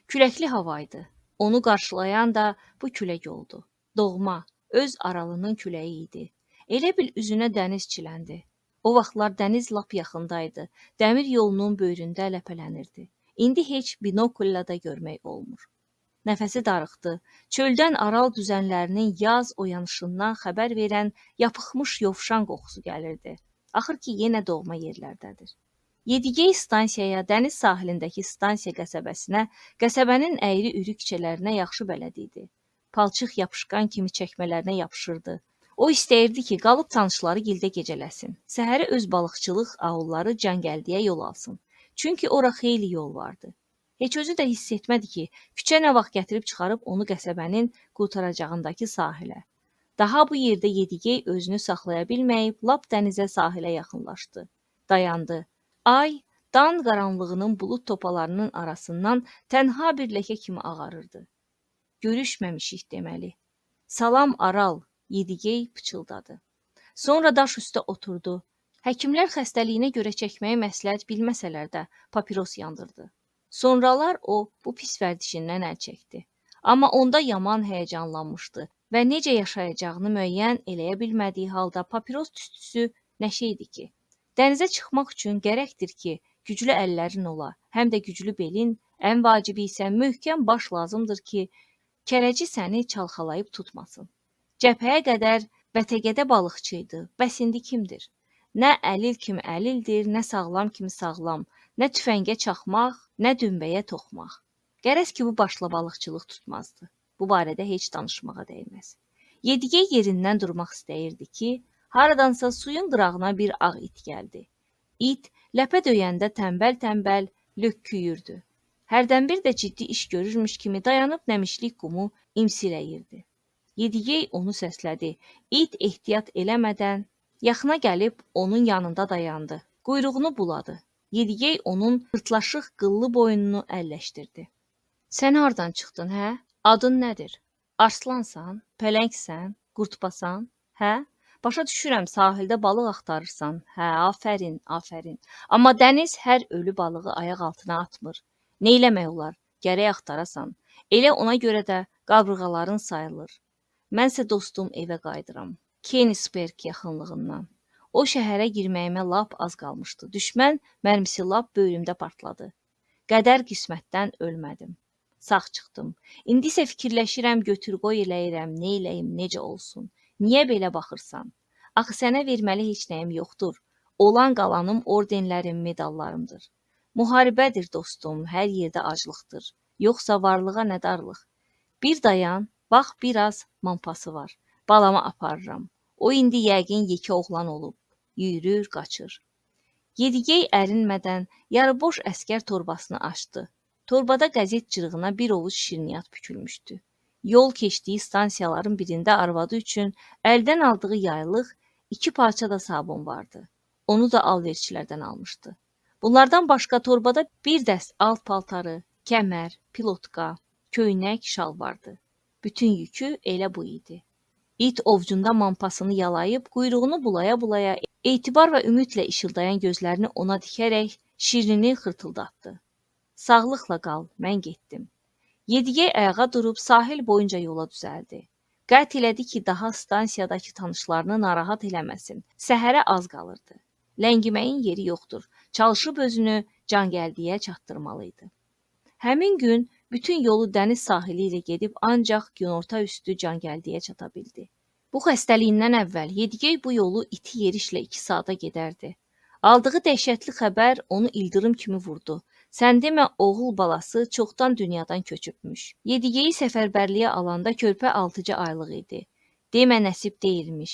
Küləkli hava idi. Onu qarşılayan da bu külək oldu. Doğma, öz aralının küləyi idi. Elə bil üzünə dəniz çiləndi. O vaxtlar dəniz lap yaxındaydı. Dəmir yolunun böyründə ləpələnirdi. İndi heç binokulla da görmək olmur. Nəfəsi darıxdı. Çöldən Aral düzənlərinin yaz oyanışından xəbər verən yapıxmış yovşan qoxusu gəlirdi. Axır ki, yenə doğma yerlərdədir. Yedigey stansiyaya, dəniz sahilindəki stansiya qəsəbəsinə, qəsəbənin əyri-ürü küçələrinə yaxşı bələd idi. Palçıq yapışqan kimi çəkmələrinə yapışırdı. O istəyirdi ki, qalıb tanışları gildə gecələsin. Səhəri öz balıqçılıq ağulları Cangəldiyə yol alsın. Çünki ora xeyli yol vardı. Heç özü də hiss etmədi ki, küçə nə vaxt gətirib çıxarıb onu qəsəbənin qurtaracağındakı sahilə. Daha bu yerdə Yedigey özünü saxlaya bilməyib, lap dənizə sahilə yaxınlaşdı. Dayandı. Ay Dan qaranlığının bulud topalarının arasından tənha bir ləkə kimi ağarırdı. Görüşməmişik deməli. Salam Aral, Yedigey pıçıldadı. Sonra daş üstə oturdu. Həkimlər xəstəliyinə görə çəkməyi məsləhət bilməsələr də papiros yandırdı. Sonralar o bu pis vərdişindən əl çəkdi. Amma onda yaman həyəcanlanmışdı və necə yaşayacağını müəyyən eləyə bilmədiyi halda papiros tüstüsü nə şeydi ki? Dənizə çıxmaq üçün gərəkdir ki, güclü əllərin ola, həm də güclü belin, ən vacibi isə möhkəm baş lazımdır ki, kərəci səni çalxalayıb tutmasın. Cəbhəyə qədər vətəgədə balıqçı idi, bəs indi kimdir? Nə əlil kimi əlildir, nə sağlam kimi sağlam, nə tüfəngə çaxmaq, nə dümbəyə toxmaq. Qərəz ki, bu başla balıqçılıq tutmazdı. Bu barədə heç danışmağa dəyməz. Yedigey yerindən durmaq istəyirdi ki, haradansa suyun qırağına bir ağ it gəldi. İt ləpə döyəndə tənbəl-tənbəl lökküyürdü. Hərdən bir də ciddi iş görürmüş kimi dayanıb nəmişlik qumu imsiləyirdi. Yedigey onu səslədi. İt ehtiyat eləmədən yaxına gəlib onun yanında dayandı. Quyruğunu buladı. Yedigey onun pırtlaşıq qıllı boynunu əlləşdirdi. Sən hardan çıxdın, hə? Adın nədir? Arslansan, pələngsən, qurtbasan, hə? Başa düşürəm, sahildə balıq axtarırsan. Hə, afərin, afərin. Amma dəniz hər ölü balığı ayaq altına atmır. Neyləmək olar? Gərək axtarasan. Elə ona görə də qabırğaların sayılır. Mənsə dostum evə qayıdıram. Kenisberg yaxınlığından. O şəhərə girməyimə lap az qalmışdı. Düşmən mərmisi lap böyrümdə partladı. Qədər qismətdən ölmədim. Sağ çıxdım. İndi isə fikirləşirəm, götür-qoy eləyirəm, nə eləyim, necə olsun. Niyə belə baxırsan? Axı sənə verməli heç nəyim yoxdur. Olan qalanım ordenlərim, medallarımdır. Müharibədir dostum, hər yerdə aclıqdır. Yoxsa varlığa nə darlıq. Bir dayan, bax biraz mampası var. Balama aparıram. O indi yəqin yekə oğlan olub. Yürür, qaçır. Yedigey ərinmədən yarıboş əskər torbasını açdı. Torbada qəzet cırığına bir ovuc şirniyyat bükülmüşdü. Yol keçdiyi stansiyaların birində arvadı üçün əldən aldığı yaylıq 2 parça da sabun vardı. Onu da alverçilərdən almışdı. Bunlardan başqa torbada bir dəst alt paltarı, kəmər, pilotka, köynək, şal vardı. Bütün yükü elə bu idi. İt ovcunda mampasını yalayıb, quyruğunu bulaya-bulaya, etibar və ümidlə işıldayan gözlərini ona dikərək şirini xırtıldatdı. Sağlıqla qal, mən getdim. Yedigey ayağa durub sahil boyunca yola düzəldi. Qət elədi ki, daha stansiyadakı tanışlarını narahat eləməsin. Səhərə az qalırdı. Ləngiməyin yeri yoxdur. Çalışıb özünü Cangəldiyə çatdırmalıydı. Həmin gün bütün yolu dəniz sahili ilə gedib ancaq günorta üstü Cangəldiyə çata bildi. Bu xəstəliyindən əvvəl Yedigey bu yolu iti yerişlə 2 saata gedərdi. Aldığı dəhşətli xəbər onu ildırım kimi vurdu. Sən demə, oğul balası çoxdan dünyadan köçübmüş. Yedigeyi səfərbərliyə alanda körpə 6 aylıq idi. Demə nəsib deyilmiş.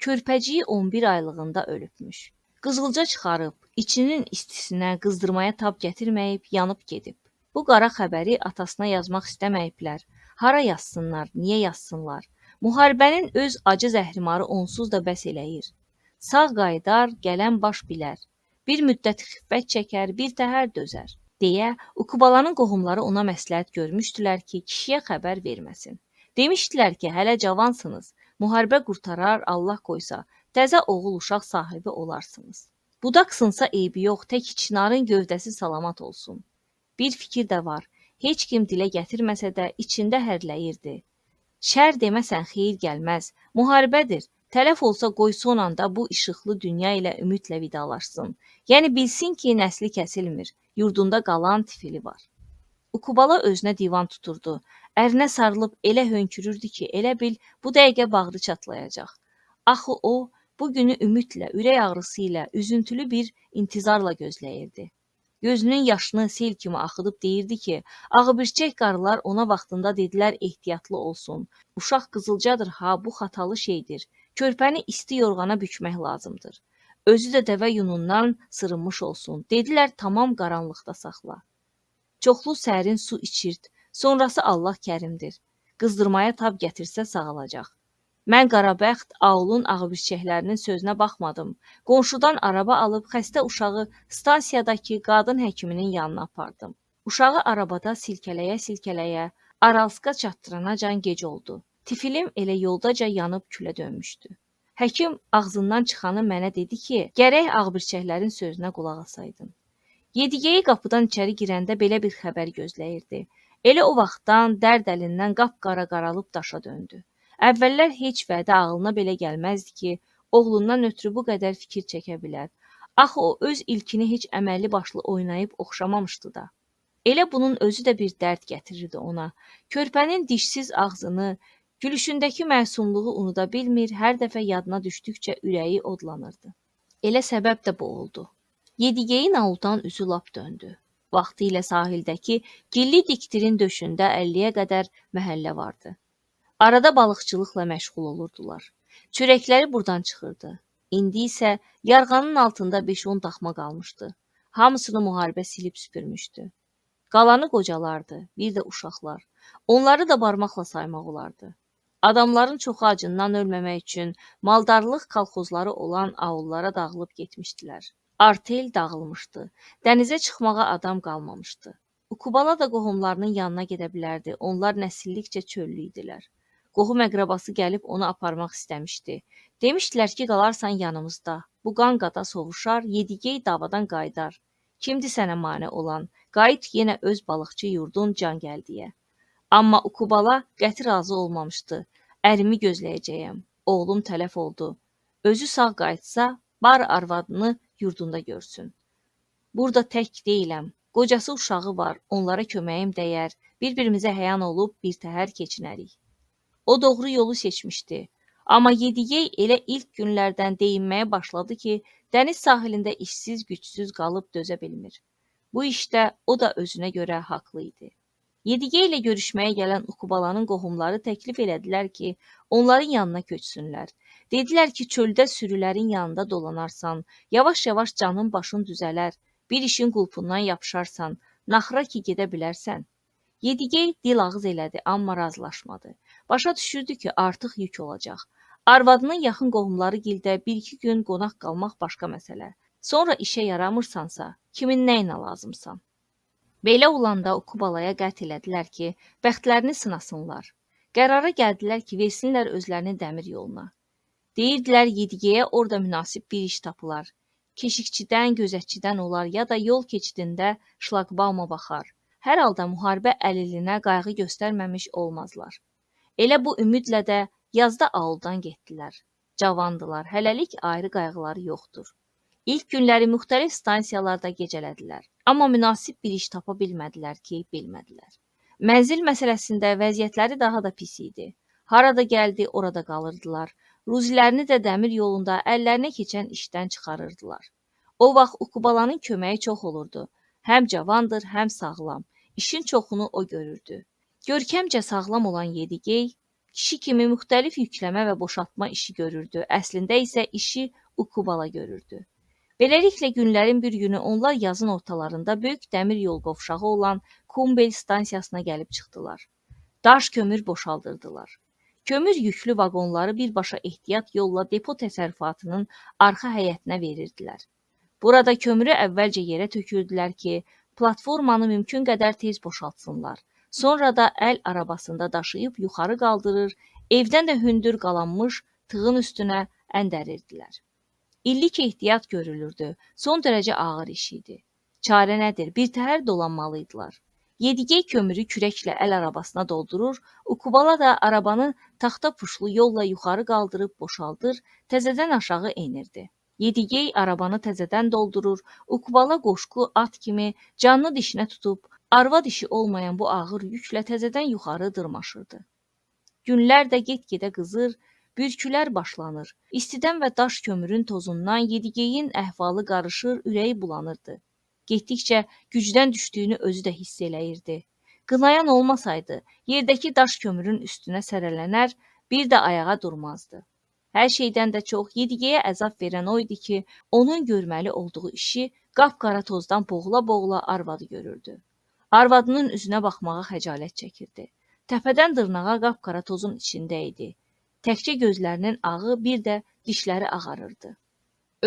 Körpəciyi 11 aylığında ölübmüş. Qızılca çıxarıb, içinin istisinə qızdırmaya tab gətirməyib, yanıb gedib. Bu qara xəbəri atasına yazmaq istəməyiblər. Hara yazsınlar, niyə yazsınlar? Müharibənin öz acı zəhrimarı onsuz da bəs eləyir. Sağ qaydar, gələn baş bilər. Bir müddət xiffət çəkər, bir təhər dözər. Deyə Ukubalanın qohumları ona məsləhət görmüşdülər ki, kişiyə xəbər verməsin. Demişdilər ki, hələ cavansınız, müharibə qurtarar, Allah qoysa, təzə oğul uşaq sahibi olarsınız. Budaqsınsa eybi yox, tək çinarın gövdəsi salamat olsun. Bir fikir də var, heç kim dilə gətirməsə də içində hərləyirdi. Şər deməsən xeyir gəlməz, müharibədir. Tələf olsa qoy son anda bu işıqlı dünya ilə ümidlə vidalaşsın. Yəni bilsin ki, nəsli kəsilmir, yurdunda qalan tifili var. Ukubala özünə divan tuturdu. Ərinə sarılıb elə hönkürürdü ki, elə bil bu dəqiqə bağrı çatlayacaq. Axı o, bu günü ümidlə, ürək ağrısı ilə, üzüntülü bir intizarla gözləyirdi. Gözünün yaşını sel kimi axıdıb deyirdi ki, ağbirçək qarılar ona vaxtında dedilər ehtiyatlı olsun. Uşaq qızılcadır ha, bu xatalı şeydir. Körpəni isti yorğana bükmək lazımdır. Özü də dəvə yunundan sırınmış olsun. Dedilər tamam qaranlıqda saxla. Çoxlu sərin su içirt. Sonrası Allah kərimdir. Qızdırmaya tab gətirsə sağalacaq. Mən qarabəxt Aulun ağbirçəklərinin sözünə baxmadım. Qonşudan araba alıb xəstə uşağı stansiyadakı qadın həkiminin yanına apardım. Uşağı arabada silkələyə-silkələyə Aralska çatdıranacan gec oldu. Tifilim elə yoldaca yanıb külə dönmüşdü. Həkim ağzından çıxanı mənə dedi ki, gərək ağbirçəklərin sözünə qulaq asaydın. Yediyeyi qapıdan içəri girəndə belə bir xəbər gözləyirdi. Elə o vaxtdan dərd əlindən qapqara qaralıb daşa döndü. Əvvəllər heç vədə ağlına belə gəlməzdi ki, oğlundan ötürü bu qədər fikir çəkə bilər. Axı o öz ilkini heç əməlli başlı oynayıb oxşamamışdı da. Elə bunun özü də bir dərd gətirirdi ona. Körpənin dişsiz ağzını, gülüşündəki məsumluğu unuda bilmir, hər dəfə yadına düşdükcə ürəyi odlanırdı. Elə səbəb də bu oldu. Yediyeyin Auldan üzü lap döndü. Vaxtilə sahildəki gilli diktirin döşündə 50-yə qədər məhəllə vardı. Arada balıqçılıqla məşğul olurdular. Çörəkləri buradan çıxırdı. İndi isə yarğanın altında 5-10 daxma qalmışdı. Hamısını müharibə silib süpürmüşdü. Qalanı qocalardı, bir də uşaqlar. Onları da barmaqla saymaq olardı. Adamların çoxu acından ölməmək üçün maldarlıq kolxozları olan aullara dağılıb getmişdilər. Artel dağılmışdı. Dənizə çıxmağa adam qalmamışdı. Ukubala da qohumlarının yanına gedə bilərdi. Onlar nəsillikcə çöllü idilər. Qohum əqrabası gəlib onu aparmaq istəmişdi. Demişdilər ki, qalarsan yanımızda. Bu qan qada sovuşar, Yedigey davadan qaydar. Kimdir sənə mane olan? Qayıt yenə öz balıqçı yurdun can gəldiyə. Amma Ukubala qəti razı olmamışdı. Ərimi gözləyəcəyəm. Oğlum tələf oldu. Özü sağ qayıtsa, bar arvadını yurdunda görsün. Burada tək deyiləm. Qocası uşağı var, onlara köməyim dəyər. Bir-birimizə həyan olub bir təhər keçinərik. O doğru yolu seçmişdi. Amma Yedigey elə ilk günlərdən deyinməyə başladı ki, dəniz sahilində işsiz, gücsüz qalıb dözə bilmir. Bu işdə o da özünə görə haqlı idi. Yedigey ilə görüşməyə gələn Ukubalanın qohumları təklif elədilər ki, onların yanına köçsünlər. Dedilər ki, çöldə sürülərin yanında dolanarsan, yavaş-yavaş canın başın düzələr, bir işin qulpundan yapışarsan, naxıra ki gedə bilərsən. Yedigey dil ağız elədi, amma razılaşmadı. Başa düşürdü ki, artıq yük olacaq. Arvadının yaxın qohumları gildə 1-2 gün qonaq qalmaq başqa məsələ. Sonra işə yaramırsansa, kimin nəyinə lazımsan? Belə olanda Ukubalaya qət elədilər ki, bəxtlərini sınasınlar. Qərara gəldilər ki, versinlər özlərini dəmir yoluna. Deyirdilər Yedigeyə orada münasib bir iş tapılar. Keşikçidən, gözətçidən olar ya da yol keçidində şlaqbauma baxar. Hər halda müharibə əlilinə qayğı göstərməmiş olmazlar. Elə bu ümidlə də yazda Auldan getdilər. Cavandılar, hələlik ayrı qayğıları yoxdur. İlk günləri müxtəlif stansiyalarda gecələdilər. Amma münasib bir iş tapa bilmədilər ki, bilmədilər. Mənzil məsələsində vəziyyətləri daha da pis idi. Harada gəldi, orada qalırdılar. Ruzilərini də dəmir yolunda əllərinə keçən işdən çıxarırdılar. O vaxt Ukubalanın köməyi çox olurdu. Həm cavandır, həm sağlam. İşin çoxunu o görürdü. Görkəmcə sağlam olan Yedigey, kişi kimi müxtəlif yükləmə və boşaltma işi görürdü. Əslində isə işi Ukubala görürdü. Beləliklə günlərin bir günü onlar yazın ortalarında böyük dəmir yol qovşağı olan Kumbel stansiyasına gəlib çıxdılar. Daş kömür boşaldırdılar. Kömür yüklü vaqonları birbaşa ehtiyat yolla depo təsərrüfatının arxa həyətinə verirdilər. Burada kömürü əvvəlcə yerə tökürdülər ki, platformanı mümkün qədər tez boşaltsınlar. Sonra da əl arabasında daşıyıb yuxarı qaldırır, evdən də hündür qalanmış tığın üstünə əndərirdilər. İllik ehtiyat görülürdü, son dərəcə ağır iş idi. Çarə nədir, bir təhər dolanmalıydılar. Yedigey kömürü kürəklə əl arabasına doldurur, Ukubala da arabanı taxta puşlu yolla yuxarı qaldırıb boşaldır, təzədən aşağı enirdi. Yedigey arabanı təzədən doldurur, Ukubala qoşqu at kimi canlı dişinə tutub, arvad işi olmayan bu ağır yüklə təzədən yuxarı dırmaşırdı. Günlər də get-gedə qızır, bürkülər başlanır. İstidən və daş kömürün tozundan Yedigeyin əhvalı qarışır, ürəyi bulanırdı. Getdikcə gücdən düşdüyünü özü də hiss eləyirdi. Qınayan olmasaydı, yerdəki daş kömürün üstünə sərələnər, bir də ayağa durmazdı. Hər şeydən də çox Yedigeyə əzab verən o idi ki, onun görməli olduğu işi qapqara tozdan boğula-boğula arvadı görürdü. Arvadının üzünə baxmağa xəcalət çəkirdi. Təpədən dırnağa qapqara tozun içində idi. Təkcə gözlərinin ağı, bir də dişləri ağarırdı.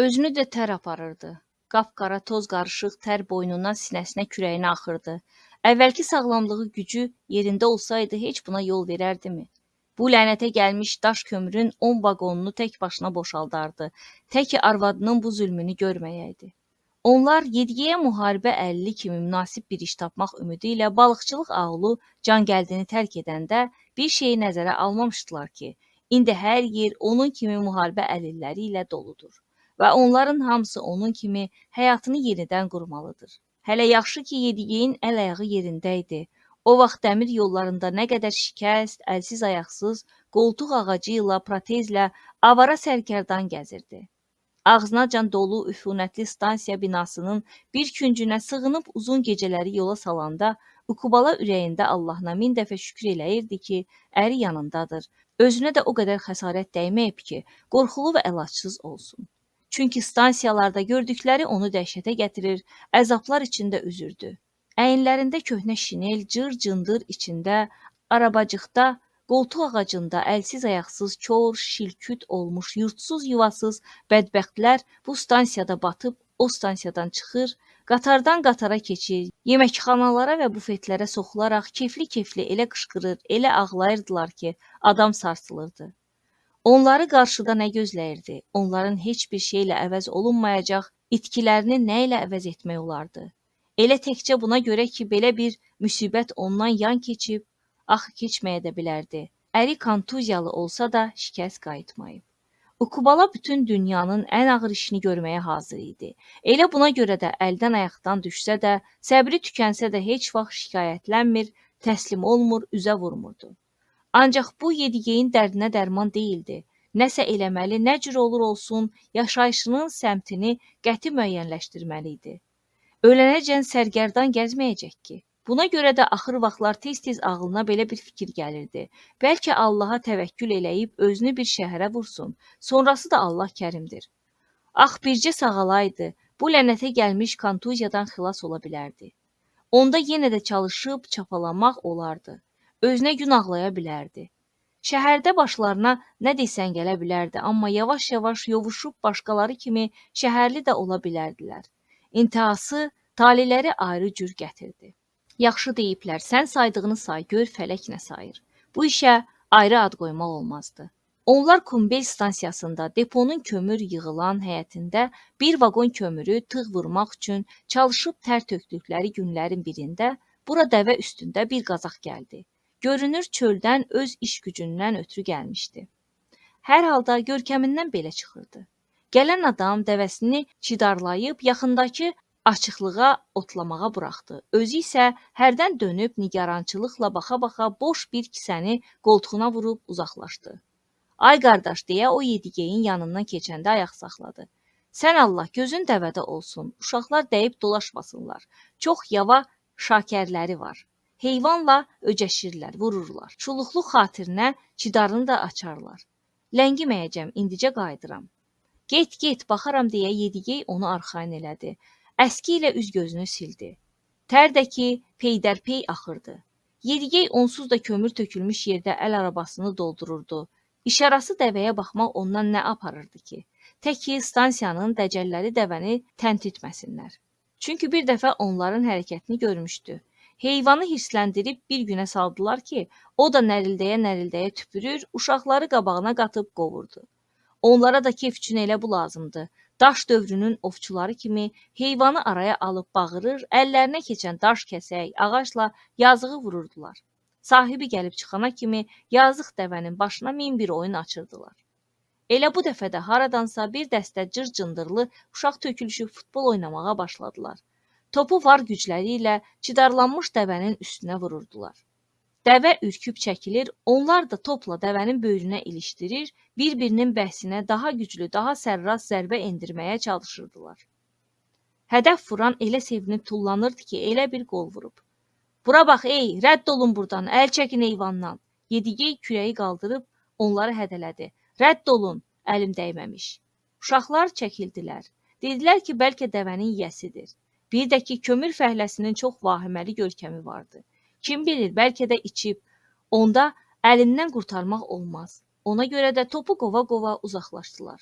Özünü də tər aparırdı. Qapqara toz qarışıq tər boynundan sinəsinə, kürəyinə axırdı. Əvvəlki sağlamlığı, gücü yerində olsaydı heç buna yol verərdimi? Bu lənətə gəlmiş daş kömürün 10 vaqonunu tək başına boşaldardı. Tək ki arvadının bu zülmünü görməyəydi. Onlar Yediyeyə müharibə əlili kimi münasib bir iş tapmaq ümidi ilə balıqçılıq ağlı can gəldiyini tərk edəndə bir şeyi nəzərə almamışdılar ki, indi hər yer onun kimi müharibə əlilləri ilə doludur və onların hamısı onun kimi həyatını yenidən qurmalıdır. Hələ yaxşı ki, Yediyeyin əl-ayağı yerində idi. O vaxt dəmir yollarında nə qədər şikəst, əlsiz ayaqsız, qoltuq ağacı ilə, protezlə avara sərkərdan gəzirdi. Ağzınacan dolu üfunətli stansiya binasının bir küncünə sığınıb uzun gecələri yola salanda Ukubala ürəyində Allahına min dəfə şükür eləyirdi ki, əri yanındadır. Özünə də o qədər xəsarət dəyməyib ki, qorxulu və əlacsız olsun. Çünki stansiyalarda gördükləri onu dəhşətə gətirir, əzablar içində üzürdü. Əyinlərində köhnə şinel, cır-cındır içində, arabacıqda, qoltuq ağacında əlsiz ayaqsız, kor, şilküt olmuş, yurtsuz, yuvasız bədbəxtlər bu stansiyada batıb, o stansiyadan çıxır, qatardan qatara keçir, yeməkxanalara və bufetlərə soxularaq kefli-kefli elə qışqırır, elə ağlayırdılar ki, adam sarsılırdı. Onları qarşıda nə gözləyirdi? Onların heç bir şeylə əvəz olunmayacaq, itkilərini nə ilə əvəz etmək olardı? Elə təkcə buna görə ki, belə bir müsibət ondan yan keçib, axı keçməyə də bilərdi. Əri kontuziyalı olsa da şikəst qayıtmayıb. Ukubala bütün dünyanın ən ağır işini görməyə hazır idi. Elə buna görə də əldən ayaqdan düşsə də, səbri tükənsə də heç vaxt şikayətlənmir, təslim olmur, üzə vurmurdu. Ancaq bu Yediyeyin dərdinə dərman deyildi. Nəsə eləməli, nə cür olur olsun, yaşayışının səmtini qəti müəyyənləşdirməli idi. Ölənəcən sərgərdan gəzməyəcək ki. Buna görə də axır vaxtlar tez-tez ağlına belə bir fikir gəlirdi. Bəlkə Allaha təvəkkül eləyib özünü bir şəhərə vursun, sonrası da Allah kərimdir. Ax, bircə sağalaydı, bu lənətə gəlmiş kontuziyadan xilas ola bilərdi. Onda yenə də çalışıb çapalamaq olardı. Özünə gün ağlaya bilərdi. Şəhərdə başlarına nə desən gələ bilərdi, amma yavaş-yavaş yovuşub başqaları kimi şəhərli də ola bilərdilər. İntihası taliləri ayrı cür gətirdi. Yaxşı deyiblər, sən saydığını say, gör fələk nə sayır. Bu işə ayrı ad qoymaq olmazdı. Onlar Kumbel stansiyasında deponun kömür yığılan həyətində bir vaqon kömürü tığ vurmaq üçün çalışıb tər tökdükləri günlərin birində bura dəvə üstündə bir qazaq gəldi. Görünür çöldən öz iş gücündən ötürü gəlmişdi. Hər halda görkəmindən belə çıxırdı. Gələn adam dəvəsini çidarlayıb yaxındakı açıqlığa otlamağa buraxdı. Özü isə hərdən dönüb nigarançılıqla baxa-baxa boş bir kisəni qoltuğuna vurub uzaqlaşdı. Ay qardaş, deyə o Yediyeyin yanından keçəndə ayaq saxladı. Sən Allah, gözün dəvədə olsun, uşaqlar dəyib dolaşmasınlar. Çox yava şakərləri var. Heyvanla öcəşirlər, vururlar. Çuluqlu xatirinə çidarını da açarlar. Ləngiməyəcəm, indicə qayıdıram. Get, baxaram deyə Yediyey onu arxayın elədi. Əski ilə üz-gözünü sildi. Tər də ki, peydərpey axırdı. Yediyey onsuz da kömür tökülmüş yerdə əl arabasını doldururdu. İşarası dəvəyə baxmaq ondan nə aparırdı ki? Tək ki, stansiyanın dəcəlləri dəvəni təntitməsinlər. Çünki bir dəfə onların hərəkətini görmüşdü. Heyvanı hirsləndirib bir günə saldılar ki, o da nərildəyə-nərildəyə tüpürür, uşaqları qabağına qatıb qovurdu. Onlara da kef üçün elə bu lazımdı. Daş dövrünün ovçuları kimi heyvanı araya alıb bağırır, əllərinə keçən daş kəsək, ağacla yazığı vururdular. Sahibi gəlib çıxana kimi yazıq dəvənin başına min bir oyun açırdılar. Elə bu dəfə də haradansa bir dəstə cır-cındırlı uşaq tökülüşüb futbol oynamağa başladılar. Topu var gücləri ilə çidarlanmış dəvənin üstünə vururdular. Dəvə ürküb çəkilir, onlar da topla dəvənin böyrünə ilişdirir, bir-birinin bəhsinə daha güclü, daha sərrast zərbə endirməyə çalışırdılar. Hədəf vuran elə sevinib tullanırdı ki, elə bir qol vurub. Bura bax, ey, rədd olun buradan, əl çəkin eyvandan. Yedigey kürəyi qaldırıb onları hədələdi. Rədd olun, əlim dəyməmiş. Uşaqlar çəkildilər. Dedilər ki, bəlkə dəvənin yiyəsidir. Bir də ki, kömür fəhləsinin çox vahiməli görkəmi vardı. Kim bilir, bəlkə də içib, onda əlindən qurtarmaq olmaz. Ona görə də topu qova-qova uzaqlaşdılar.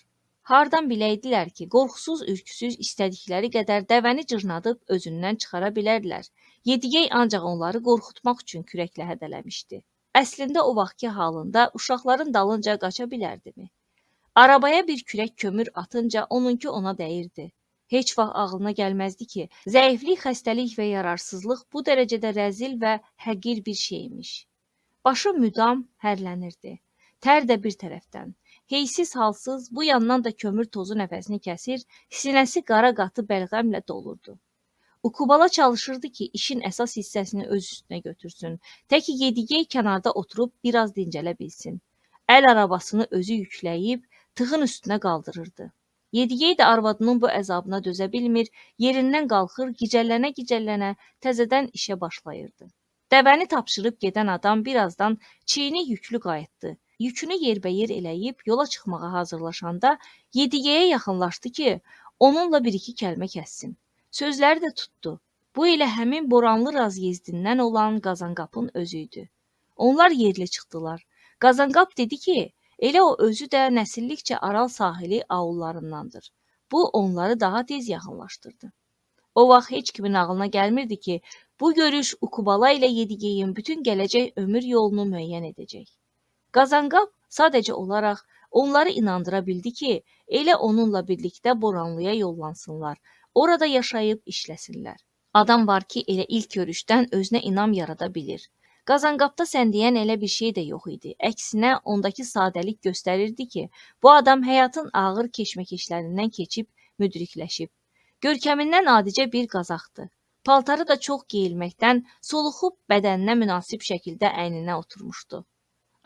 Hardan biləydilər ki, qorxusuz, ürküsüz istədikləri qədər dəvəni cırnadıb özündən çıxara bilərdilər. Yedigey ancaq onları qorxutmaq üçün kürəklə hədələmişdi. Əslində o vaxtki halında uşaqların dalınca qaça bilərdimi? Arabaya bir kürək kömür atınca onunki ona dəyirdi. Heç vaxt ağlına gəlməzdi ki, zəiflik, xəstəlik və yararsızlıq bu dərəcədə rəzil və həqir bir şeymiş. Başı müdam hərlənirdi. Tər də bir tərəfdən. Heysiz halsız bu yandan da kömür tozu nəfəsini kəsir, sinəsi qara qatı bəlğəmlə dolurdu. Ukubala çalışırdı ki, işin əsas hissəsini öz üstünə götürsün. Təki Yedigey kənarda oturub biraz dincələ bilsin. Əl arabasını özü yükləyib tığın üstünə qaldırırdı. Yedigey də arvadının bu əzabına dözə bilmir, yerindən qalxır, gicəllənə-gicəllənə təzədən işə başlayırdı. Dəvəni tapşırıb gedən adam birazdan çiyini yüklü qayıtdı. Yükünü yerbəyer eləyib yola çıxmağa hazırlaşanda Yedigeyə yaxınlaşdı ki, onunla bir-iki kəlmə kəssin. Sözləri də tutdu. Bu elə həmin Boranlı Razyezdindən olan Qazanqapın özü idi. Onlar yerli çıxdılar. Qazanqap dedi ki, elə o özü də nəsillikcə Aral sahili aullarındandır. Bu onları daha tez yaxınlaşdırdı. O vaxt heç kimin ağlına gəlmirdi ki, bu görüş Ukubala ilə Yedigeyin bütün gələcək ömür yolunu müəyyən edəcək. Qazanqap sadəcə olaraq onları inandıra bildi ki, elə onunla birlikdə Boranlıya yollansınlar, orada yaşayıb işləsinlər. Adam var ki, elə ilk görüşdən özünə inam yarada bilir. Qazanqapda sən deyən elə bir şey də yox idi. Əksinə, ondakı sadəlik göstərirdi ki, bu adam həyatın ağır keşməkeşlərindən keçib müdrikləşib. Görkəmindən adicə bir qazaqdı. Paltarı da çox geyilməkdən soluxub bədəninə münasib şəkildə əyninə oturmuşdu.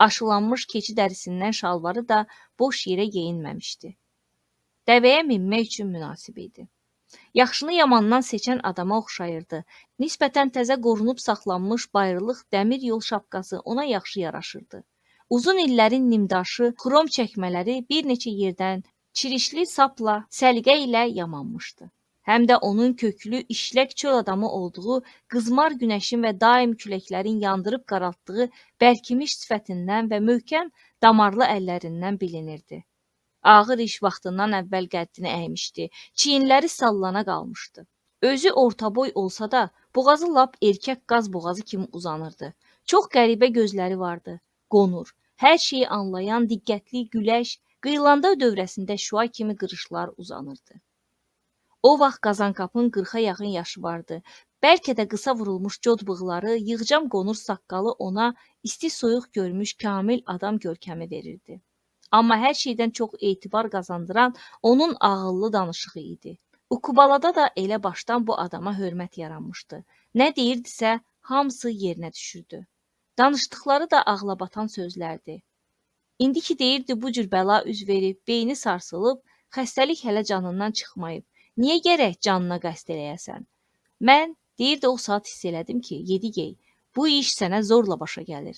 Aşılanmış keçi dərisindən şalvarı da boş yerə geyinməmişdi. Dəvəyə minmək üçün münasib idi. Yaxşını yamandan seçən adama oxşayırdı. Nisbətən təzə qorunub saxlanmış bayrılıq dəmir yol şapkası ona yaxşı yaraşırdı. Uzun illərin nimdaşı, xrom çəkmələri bir neçə yerdən çirişli sapla, səliqə ilə yamanmışdı. Həm də onun köklü, işlək çöl adamı olduğu, qızmar günəşin və daim küləklərin yandırıb qaraltdığı bərkimiş sifətindən və möhkəm damarlı əllərindən bilinirdi. Ağır iş vaxtından əvvəl qəddini əymişdi, çiyinləri sallana qalmışdı. Özü ortaboy olsa da, boğazı lap erkək qaz boğazı kimi uzanırdı. Çox qəribə gözləri vardı, qonur, hər şeyi anlayan, diqqətli, güləş, qıyılanda dövrəsində şua kimi qırışlar uzanırdı. O vaxt Qazanqapın 40-a yaxın yaşı vardı. Bəlkə də qısa vurulmuş cod bığları, yığcam qonur saqqalı ona isti soyuq görmüş kamil adam görkəmi verirdi. Amma hər şeydən çox etibar qazandıran onun ağıllı danışığı idi. Ukubalada da elə başdan bu adama hörmət yaranmışdı. Nə deyirdisə, hamısı yerinə düşürdü. Danışdıqları da ağlabatan sözlərdi. İndi ki deyirdi bu cür bəla üz verib, beyni sarsılıb, xəstəlik hələ canından çıxmayıb. Niyə gərək canına qəsd eləyəsən? Mən, deyirdi o saat hiss elədim ki, Yedigey, bu iş sənə zorla başa gəlir.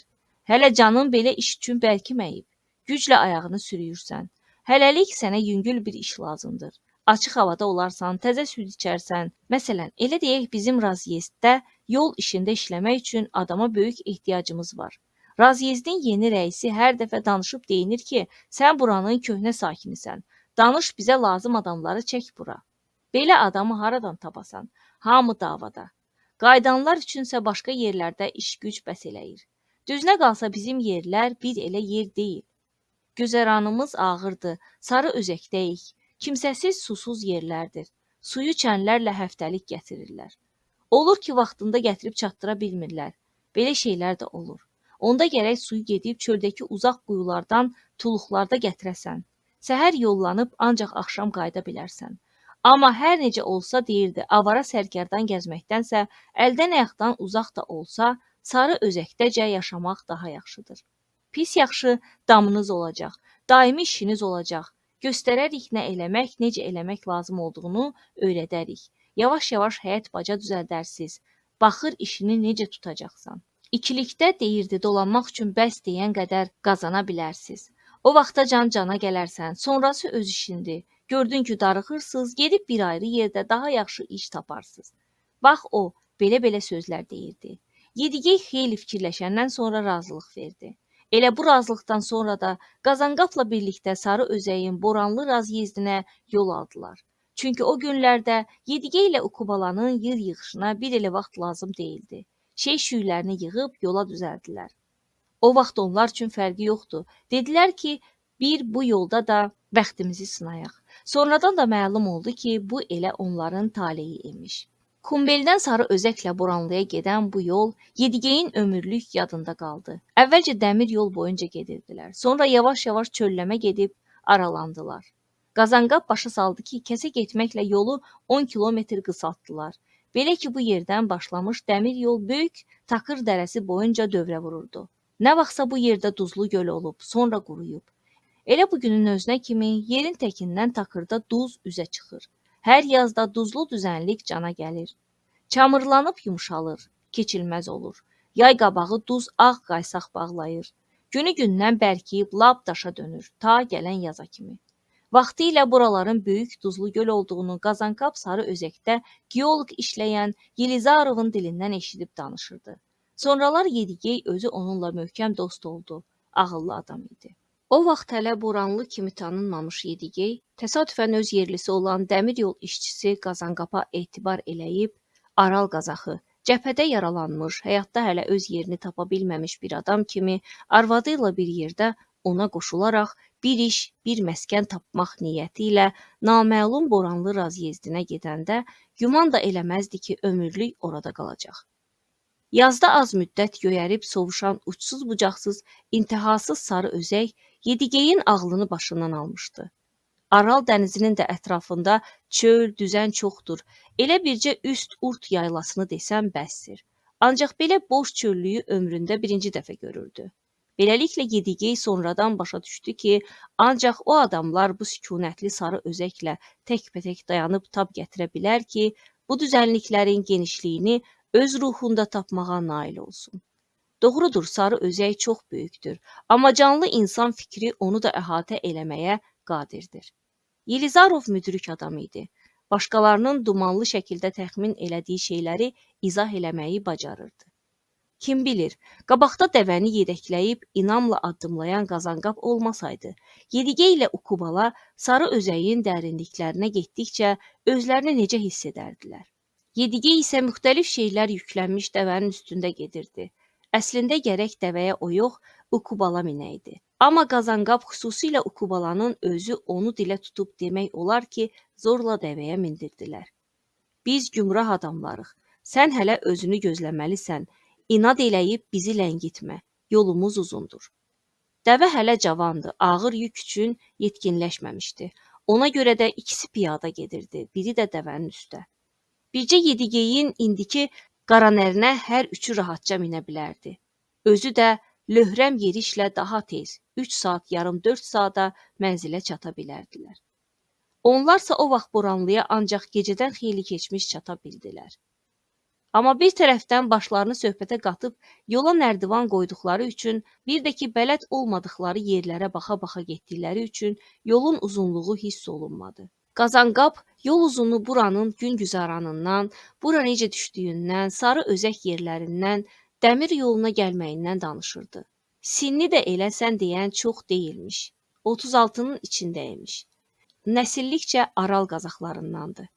Hələ canın belə iş üçün bərkiməyib. Güclə ayağını sürüyürsən. Hələlik sənə yüngül bir iş lazımdır. Açıq havada olarsan, təzə süd içərsən. Məsələn, elə deyək bizim Razyezddə yol işində işləmək üçün adama böyük ehtiyacımız var. Razyezdin yeni rəisi hər dəfə danışıb deyinir ki, sən buranın köhnə sakinisən. Danış bizə lazım adamları çək bura. Belə adamı haradan tapasan? Hamı davada. Qaydanlar üçünsə başqa yerlərdə iş-güc bəs eləyir. Düzünə qalsa bizim yerlər bir elə yer deyil. Gözəranımız ağırdır, sarı özəkdəyik. Kimsəsiz, susuz yerlərdir. Suyu çənlərlə həftəlik gətirirlər. Olur ki, vaxtında gətirib çatdıra bilmirlər. Belə şeylər də olur. Onda gərək suyu gedib çöldəki uzaq quyulardan, tuluqlarda gətirəsən. Səhər yollanıb ancaq axşam qayıda bilərsən. Amma hər necə olsa deyirdi, avara sərkərdan gəzməkdənsə, əldən ayaqdan uzaq da olsa, sarı özəkdəcə yaşamaq daha yaxşıdır. Pis yaxşı damınız olacaq, daimi işiniz olacaq. Göstərərik nə eləmək, necə eləmək lazım olduğunu öyrədərik. Yavaş-yavaş həyat baca düzəldərsiz. Baxır işini necə tutacaqsan. İkilikdə deyirdi, dolanmaq üçün bəs deyən qədər qazana bilərsiz. O vaxtacan cana gələrsən, sonrası öz işindir. Gördün ki, darıxırsınız, gedib bir ayrı yerdə daha yaxşı iş taparsınız. Bax o, belə-belə sözlər deyirdi. Yedigey xeyli fikirləşəndən sonra razılıq verdi. Elə bu razılıqdan sonra da Qazanqapla birlikdə Sarı Özəyin Boranlı razyezdinə yol aldılar. Çünki o günlərdə Yedigey ilə Ukubalanın yer yığışına bir elə vaxt lazım deyildi. Şey şüylərini yığıb yola düzəldilər. O vaxt onlar üçün fərqi yoxdur. Dedilər ki, bir bu yolda da bəxtimizi sınayaq. Sonradan da məlum oldu ki, bu elə onların taleyi imiş. Kumbeldən Sarı Özəklə Boranlıya gedən bu yol Yedigeyin ömürlük yadında qaldı. Əvvəlcə dəmir yol boyunca gedirdilər. Sonra yavaş-yavaş çölləmə gedib aralandılar. Qazanqap başa saldı ki, kəsə getməklə yolu 10 kilometr qısaltdılar. Belə ki, bu yerdən başlamış dəmir yol böyük Takır dərəsi boyunca dövrə vururdu. Nə vaxtsa bu yerdə duzlu göl olub, sonra quruyub. Elə bu günün özünə kimi yerin təkindən Takırda duz üzə çıxır. Hər yazda duzlu düzənlik cana gəlir. Çamırlanıb yumşalır, keçilməz olur. Yay qabağı duz ağ qaysaq bağlayır. Günü-gündən bərkiyib lap daşa dönür, ta gələn yaza kimi. Vaxtilə buraların böyük duzlu göl olduğunu Qazanqap Sarı Özəkdə geoloq işləyən Yelizarovun dilindən eşidib danışırdı. Sonralar Yedigey özü onunla möhkəm dost oldu, ağıllı adam idi. O vaxt hələ Boranlı kimi tanınmamış Yedigey, təsadüfən öz yerlisi olan dəmir yol işçisi Qazanqapa etibar eləyib, Aral Qazaxı, cəbhədə yaralanmış, həyatda hələ öz yerini tapa bilməmiş bir adam kimi arvadı ilə bir yerdə ona qoşularaq bir iş, bir məskən tapmaq niyyəti ilə naməlum Boranlı razyezdinə gedəndə güman da eləməzdi ki, ömürlük orada qalacaq. Yazda az müddət göyərib sovuşan uçsuz-bucaqsız, intihasız Sarı Özək Yedigeyin ağlını başından almışdı. Aral dənizinin də ətrafında çöl, düzən çoxdur. Elə bircə üst urt yaylasını desəm bəsdir. Ancaq belə boş çöllüyü ömründə birinci dəfə görürdü. Beləliklə Yedigey sonradan başa düşdü ki, ancaq o adamlar bu sükunətli Sarı Özəklə təkbətək dayanıb tab gətirə bilər ki, bu düzənliklərin genişliyini öz ruhunda tapmağa nail olsun. Doğrudur, Sarı Özək çox böyükdür, amma canlı insan fikri onu da əhatə eləməyə qadirdir. Yelizarov müdrik adam idi. Başqalarının dumanlı şəkildə təxmin elədiyi şeyləri izah eləməyi bacarırdı. Kim bilir, qabaqda dəvəni yedəkləyib inamla addımlayan Qazanqap olmasaydı, Yedigey ilə Ukubala Sarı Özəyin dərinliklərinə getdikcə özlərini necə hiss edərdilər? Yedigey isə müxtəlif şeylər yüklənmiş dəvənin üstündə gedirdi. Əslində gərək dəvəyə o yox, Ukubala minəydi. Amma Qazanqap xüsusilə Ukubalanın özü onu dilə tutub demək olar ki, zorla dəvəyə mindirdilər. Biz gümrah adamlarıq. Sən hələ özünü gözləməlisən. İnad eləyib bizi ləngitmə. Yolumuz uzundur. Dəvə hələ cavandı, ağır yük üçün yetkinləşməmişdi. Ona görə də ikisi piyada gedirdi, biri də dəvənin üstə. Bircə Yedigeyin indiki qaranərinə hər üçü rahatca minə bilərdi. Özü də löhrəm yerişlə daha tez, 3 saat yarım 4 saata mənzilə çata bilərdilər. Onlarsa o vaxt Boranlıya ancaq gecədən xeyli keçmiş çata bildilər. Amma bir tərəfdən başlarını söhbətə qatıb yola nərdivan qoyduqları üçün, bir də ki, bələd olmadıqları yerlərə baxa-baxa getdikləri üçün yolun uzunluğu hiss olunmadı. Qazanqap yol uzunu buranın gün güzaranından, bura necə düşdüyündən, Sarı Özək yerlərindən, dəmir yoluna gəlməyindən danışırdı. Sinni də elə sən deyən çox deyilmiş. 36-nın içindəymiş. Nəsillikcə Aral Qazaxlarındandı.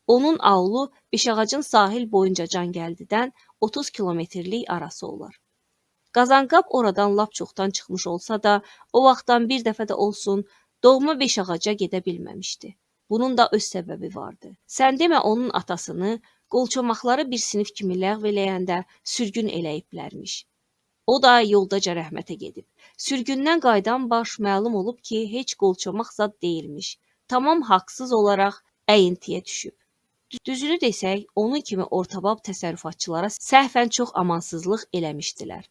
Onun aulu Beşağacın sahil boyunca Cangəldidən 30 kilometrlik arası olar. Qazanqap oradan lap çoxdan çıxmış olsa da, o vaxtdan bir dəfə də olsun doğma Beşağaca gedə bilməmişdi. Bunun da öz səbəbi vardı. Sən demə onun atasını qolçomaqları bir sinif kimi ləğv eləyəndə sürgün eləyiblərmiş. O da yoldaca rəhmətə gedib. Sürgündən qaydan baş məlum olub ki, heç qolçomaq zad deyilmiş. Tamam haqsız olaraq əyintiyə düşüb. Düzünü desək, onun kimi ortabab təsərrüfatçılara səhvən çox amansızlıq eləmişdilər.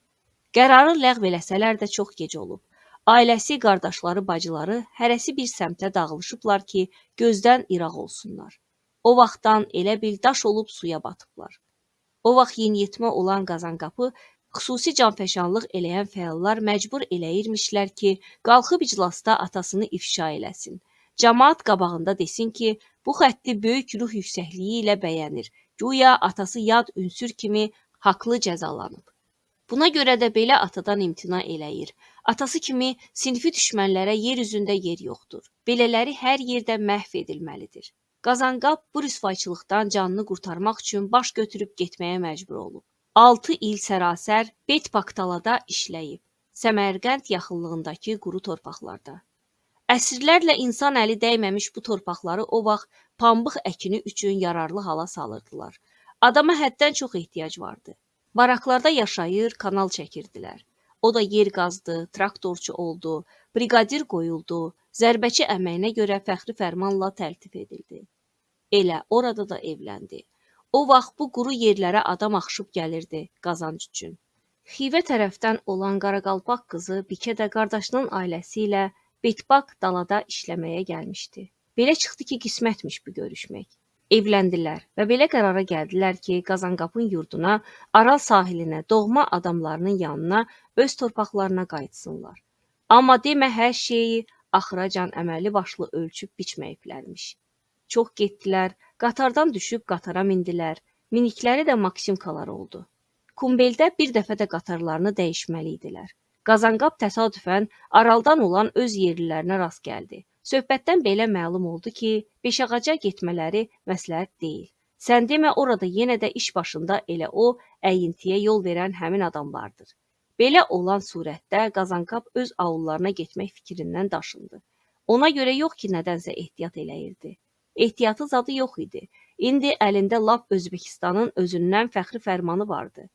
Qərarı ləğv eləsələr də çox gec olub. Ailəsi, qardaşları, bacıları hərəsi bir səmtə dağılışıblar ki, gözdən iraq olsunlar. O vaxtdan elə bil daş olub suya batıblar. O vaxt yeniyetmə olan Qazanqapı xüsusi canfəşanlıq eləyən fəallar məcbur eləyirmişlər ki, qalxıb iclasda atasını ifşa eləsin. Camaat qabağında desin ki, bu xətti böyük ruh yüksəkliyi ilə bəyənir. Güya atası yad ünsür kimi haqlı cəzalanıb. Buna görə də belə atadan imtina eləyir. Atası kimi sinfi düşmənlərə yer üzündə yer yoxdur. Belələri hər yerdə məhv edilməlidir. Qazanqap bu rüsvayçılıqdan canını qurtarmaq üçün baş götürüb getməyə məcbur olub. 6 il sərasər Betpaktalada işləyib. Səmərqənd yaxınlığındakı quru torpaqlarda. Əsrlərlə insan əli dəyməmiş bu torpaqları o vaxt pambıq əkini üçün yararlı hala salırdılar. Adama həddən çox ehtiyac vardı. Baraklarda yaşayır, kanal çəkirdilər. O da yer qazdı, traktorçu oldu, briqadir qoyuldu, zərbəçi əməyinə görə fəxri fərmanla təltif edildi. Elə orada da evləndi. O vaxt bu quru yerlərə adam axışıb gəlirdi qazanc üçün. Xivə tərəfdən olan Qaraqalpaq qızı Bikə də qardaşının ailəsi ilə Betpak dalada işləməyə gəlmişdi. Belə çıxdı ki, qismətmiş bu görüşmək. Evləndilər və belə qərara gəldilər ki, Qazanqapın yurduna, Aral sahilinə, doğma adamlarının yanına, öz torpaqlarına qayıtsınlar. Amma demə hər şeyi axıracan əməlli başlı ölçüb biçməyiblərmiş. Çox getdilər, qatardan düşüb qatara mindilər, minikləri də maksimkalar oldu. Kumbeldə bir dəfə də qatarlarını dəyişməli idilər. Qazanqap təsadüfən Araldan olan öz yerlilərinə rast gəldi. Söhbətdən belə məlum oldu ki, Beşağaca getmələri məsləhət deyil. Sən demə orada yenə də iş başında elə o əyintiyə yol verən həmin adam vardır. Belə olan surətdə Qazanqap öz avullarına getmək fikrindən daşındı. Ona görə yox ki, nədənsə ehtiyat eləyirdi. Ehtiyatı zadı yox idi. İndi əlində lap Özbekistanın özündən fəxri fərmanı vardı.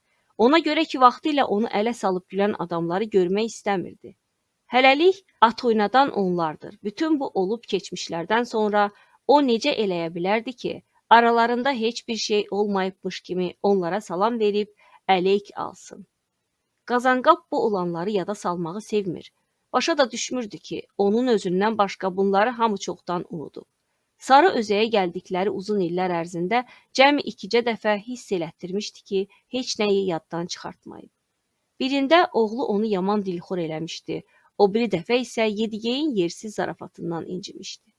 Ona görə ki, vaxtilə onu ələ salıb gülən adamları görmək istəmirdi. Hələlik at oynadan onlardır. Bütün bu olub keçmişlərdən sonra o necə eləyə bilərdi ki, aralarında heç bir şey olmayıbmış kimi onlara salam verib əleyk alsın. Qazanqap bu olanları yada salmağı sevmir. Başa da düşmürdü ki, onun özündən başqa bunları hamı çoxdan unudub. Sarı özəyə gəldikləri uzun illər ərzində cəmi 2 dəfə hiss elətdirmişdi ki, heç nəyi yaddan çıxartmayıb. Birində oğlu onu yaman dilxor eləmişdi, o biri dəfə isə Yedigeyin yersiz zarafatından incimişdi.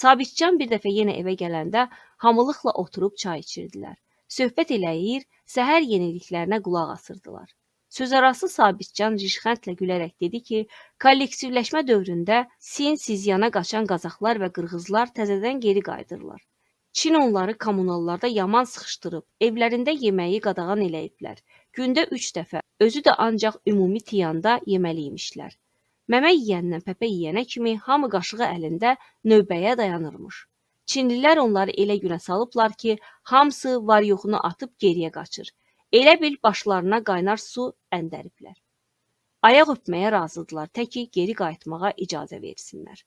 Sabitcan bir dəfə yenə evə gələndə hamılıqla oturub çay içirdilər. Söhbət eləyir, səhər yeniliklərinə qulaq asırdılar. Sözarası Sabitcan rişxəndlə gülərək dedi ki, kollektivləşmə dövründə Sin-Sizyana qaçan Qazaxlar və Qırğızlar təzədən geri qayıdırlar. Çin onları kommunallarda yaman sıxışdırıb, evlərində yeməyi qadağan eləyiblər. Gündə 3 dəfə, özü də ancaq ümumi tiyanda yeməliymişlər. Məmə yeyəndən pəpə yeyənə kimi hamı qaşığı əlində növbəyə dayanırmış. Çinlilər onları elə günə salıblar ki, hamısı var-yoxunu atıb geriyə qaçır. Elə bil başlarına qaynar su əndəriblər. Ayaq öpməyə razıdılar, təki geri qayıtmağa icazə versinlər.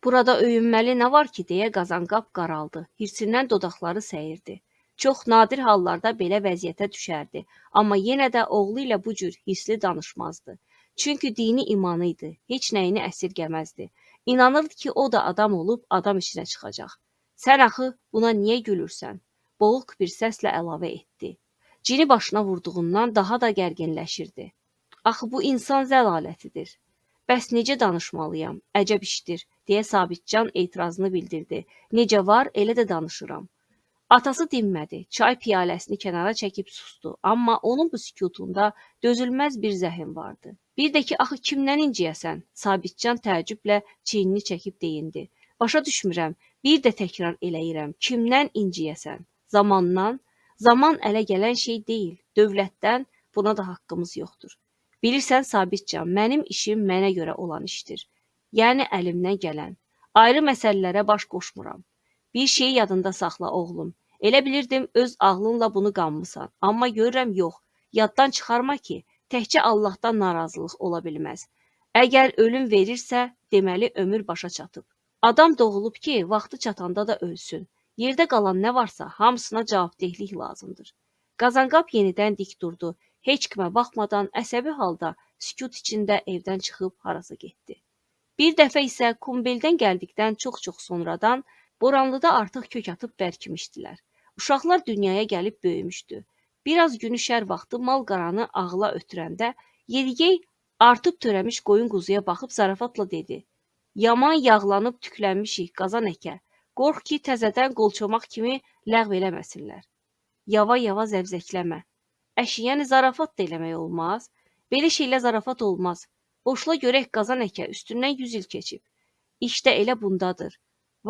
Burada öyünməli nə var ki, deyə Qazanqap qaraldı, hirsindən dodaqları səyirdi. Çox nadir hallarda belə vəziyyətə düşərdi, amma yenə də oğlu ilə bu cür hissli danışmazdı. Çünki dini imanı idi, heç nəyini əsirgəməzdi. İnanırdı ki, o da adam olub adam içinə çıxacaq. Sən axı buna niyə gülürsən? Boğuq bir səslə əlavə etdi. Cini başına vurduğundan daha da gərginləşirdi. Axı bu insan zəlalətidir. Bəs necə danışmalıyam? Əcəb işdir, deyə Sabitcan etirazını bildirdi. Necə var, elə də danışıram. Atası dinmədi, çay piyaləsini kənara çəkib sustu, amma onun bu sükutunda dözülməz bir zəhim vardı. Bir də ki, axı kimdən inciyəsən? Sabitcan təəccüblə çiynini çəkib deyindi. Başa düşmürəm, bir də təkrar eləyirəm, kimdən inciyəsən? Zamandan? Zaman ələ gələn şey deyil, dövlətdən buna da haqqımız yoxdur. Bilirsən Sabitcan, mənim işim mənə görə olan işdir. Yəni əlimdən gələn. Ayrı məsələlərə baş qoşmuram. Bir şeyi yadında saxla oğlum. Elə bilirdim öz ağlınla bunu qanmısan. Amma görürəm yox. Yaddan çıxarma ki, təkcə Allahdan narazılıq ola bilməz. Əgər ölüm verirsə, deməli ömür başa çatıb. Adam doğulub ki, vaxtı çatanda da ölsün. Yerdə qalan nə varsa hamısına cavabdehlik lazımdır. Qazanqap yenidən dik durdu. Heç kimə baxmadan əsəbi halda sükut içində evdən çıxıb harasa getdi. Bir dəfə isə Kumbeldən gəldikdən çox-çox sonradan Boranlıda artıq kök atıb bərkimişdilər. Uşaqlar dünyaya gəlib böyümüşdü. Biraz günüşər vaxtı mal qaranı ağla ötürəndə Yedigey artıb törəmiş qoyun quzuya baxıb zarafatla dedi. Yaman yağlanıb tüklənmişik qazan əkə. Qorx ki, təzədən qolçomaq kimi ləğv eləməsinlər. Yava-yava zəvzəkləmə. Əşi, yəni zarafat da eləmək olmaz. Belə şeylə zarafat olmaz. Boşla görək qazan əkə, üstündən 100 il keçib. İşdə elə bundadır.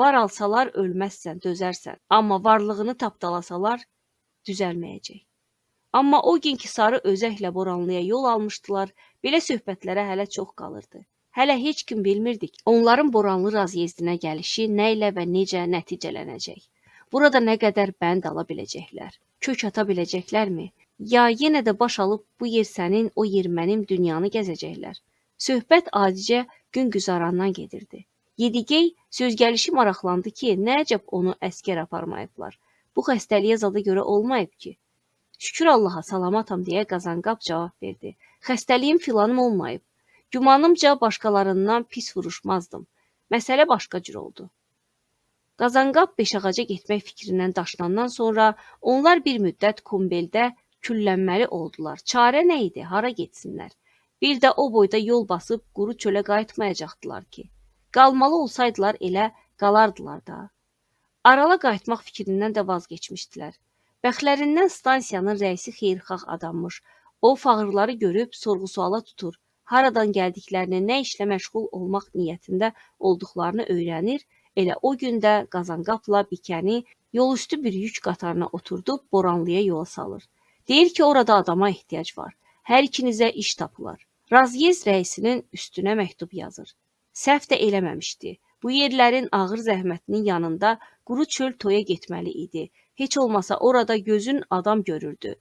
Var alsalar ölməzsən, dözərsən. Amma varlığını tapdalasalar düzəlməyəcək. Amma o gün ki sarı özəklə Boranlıya yol almışdılar, belə söhbətlərə hələ çox qalırdı. Hələ heç kim bilmirdi ki, onların Boranlı razyezdinə gəlişi nə ilə və necə nəticələnəcək. Burada nə qədər bənd ala biləcəklər, kök ata biləcəklərmi? Ya yenə də baş alıb bu yer sənin, o yer mənim dünyanı gəzəcəklər. Söhbət adicə gün güzarandan gedirdi. Yedigey söz gəlişi maraqlandı ki, nə əcəb onu əskər aparmayıblar. Bu xəstəliyə zada görə olmayıb ki. Şükür Allaha salamatam deyə Qazanqap cavab verdi. Xəstəliyim filanım olmayıb. Gümanımca başqalarından pis vuruşmazdım. Məsələ başqa cür oldu. Qazanqap Beşağaca getmək fikrindən daşınandan sonra onlar bir müddət Kumbeldə küllənməli oldular. Çarə nə idi? Hara getsinlər? Bir də o boyda yol basıb quru çölə qayıtmayacaqdılar ki. Qalmalı olsaydılar elə qalardılar da. Arala qayıtmaq fikrindən də vazgeçmişdilər. Bəxtlərindən stansiyanın rəisi xeyirxah adammış. O fağırları görüb sorğu-suala tutur. Haradan gəldiklərini, nə işlə məşğul olmaq niyyətində olduqlarını öyrənir. Elə o gündə Qazanqapla Bikəni yolüstü bir yük qatarına oturdub Boranlıya yola salır. Deyir ki, orada adama ehtiyac var. Hər ikinizə iş tapılar. Razyezd rəisinin üstünə məktub yazır. Səhv də eləməmişdi. Bu yerlərin ağır zəhmətinin yanında quru çöl toya getməli idi. Heç olmasa orada gözün adam görürdü.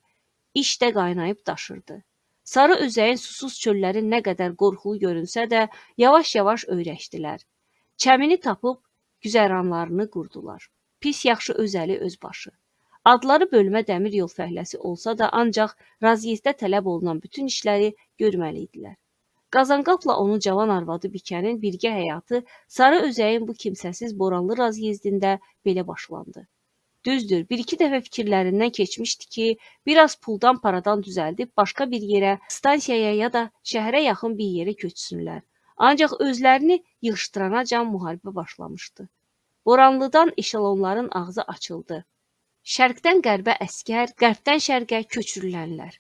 İş də qaynayıb daşırdı. Sarı özəyin susuz çöllərin nə qədər qorxulu görünsə də, yavaş-yavaş öyrəşdilər. Çəmini tapıb güzəranlarını qurdular. Pis yaxşı öz əli öz başı. Adları bölmə dəmir yol fəhləsi olsa da ancaq razyezdə tələb olunan bütün işləri görməli idilər. Qazanqapla onun cavan arvadı Bikənin birgə həyatı Sarı özəyin bu kimsəsiz Boranlı razyezdində belə başlandı. Düzdür, bir-iki dəfə fikirlərindən keçmişdi ki, biraz puldan paradan düzəldib başqa bir yerə, stansiyaya ya da şəhərə yaxın bir yerə köçsünlər. Ancaq özlərini yığışdıranacan müharibə başlamışdı. Boranlıdan eşelonların ağzı açıldı. Şərqdən qərbə əskər, qərbdən şərqə köçürülənlər.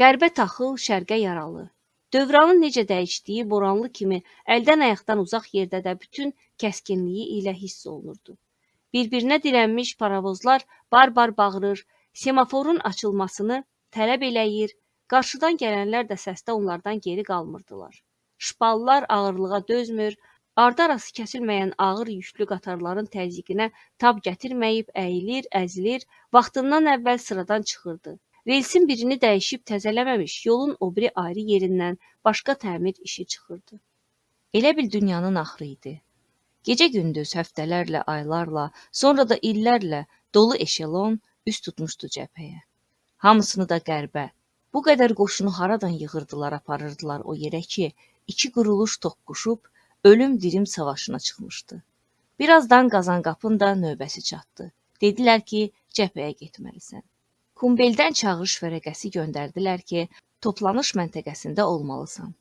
Qərbə taxıl, şərqə yaralı. Dövranın necə dəyişdiyi Boranlı kimi əldən ayaqdan uzaq yerdə də bütün kəskinliyi ilə hiss olunurdu. Bir-birinə dirənmiş paravozlar bar-bar bağırır, semaforun açılmasını tələb eləyir, qarşıdan gələnlər də səsdə onlardan geri qalmırdılar. Şpallar ağırlığa dözmür, ardı-arası kəsilməyən ağır yüklü qatarların təzyiqinə tab gətirməyib əyilir, əzilir, vaxtından əvvəl sıradan çıxırdı. Relsin birini dəyişib təzələməmiş, yolun o biri ayrı yerindən başqa təmir işi çıxırdı. Elə bil dünyanın axırı idi. Gecə-gündüz, həftələrlə, aylarla, sonra da illərlə dolu eşelon üst tutmuşdu cəbhəyə. Hamısını da qərbə. Bu qədər qoşunu haradan yığırdılar, aparırdılar o yerə ki, iki quruluş toqquşub, ölüm-dirim savaşına çıxmışdı. Birazdan Qazanqapın da növbəsi çatdı. Dedilər ki, cəbhəyə getməlisən. Kumbeldən çağırış vərəqəsi göndərdilər ki, toplanış məntəqəsində olmalısan.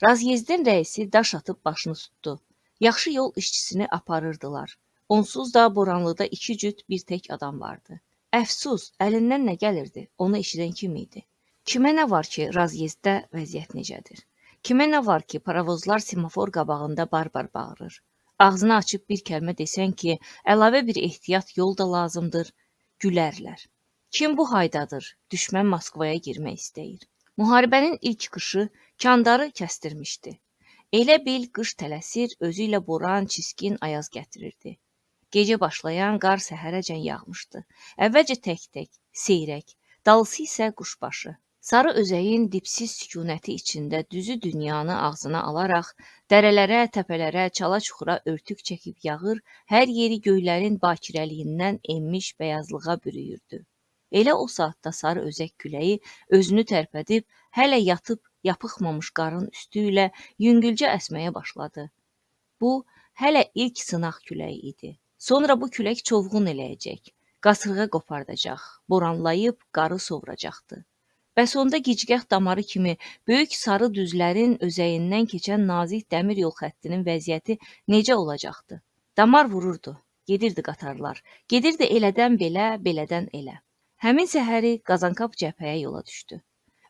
Razyezdin rəisi daş atıb başını tutdu. Yaxşı yol işçisini aparırdılar. Onsuz da Boranlıda iki cüt bir tək adam vardı. Əfsus, əlindən nə gəlirdi? Onu eşidən kim idi? Kimə nə var ki, razyezddə vəziyyət necədir? Kimə nə var ki, paravozlar semafor qabağında bar-bar bağırır? Ağzını açıb bir kəlmə desən ki, əlavə bir ehtiyat yol da lazımdır, gülərlər. Kim bu haydadır? Düşmən Moskvaya girmək istəyir. Müharibənin ilk qışı kandarı kəstirmişdi. Elə bil qış tələsir, özü ilə boran, çiskin, ayaz gətirirdi. Gecə başlayan qar səhərəcən yağmışdı. Əvvəlcə tək-tək, seyrək, dalısı isə quşbaşı. Sarı özəyin dipsiz sükunəti içində düzü dünyanı ağzına alaraq, dərələrə, təpələrə, çala-çuxura örtük çəkib yağır, hər yeri göylərin bakirəliyindən enmiş bəyazlığa bürüyürdü. Elə o saatda sarı özək küləyi özünü tərpədib, hələ yatıb yapıqmamış qarın üstü ilə yüngülcə əsməyə başladı. Bu, hələ ilk sınaq küləyi idi. Sonra bu külək çovğun eləyəcək, qasırğa qopardacaq, boranlayıb qarı sovuracaqdı. Bəs onda gicgah damarı kimi böyük sarı düzlərin özəyindən keçən nazik dəmir yol xəttinin vəziyyəti necə olacaqdı? Damar vururdu, gedirdi qatarlar, gedirdi elədən belə, belədən elə. Həmin səhəri Qazankap cəbhəyə yola düşdü.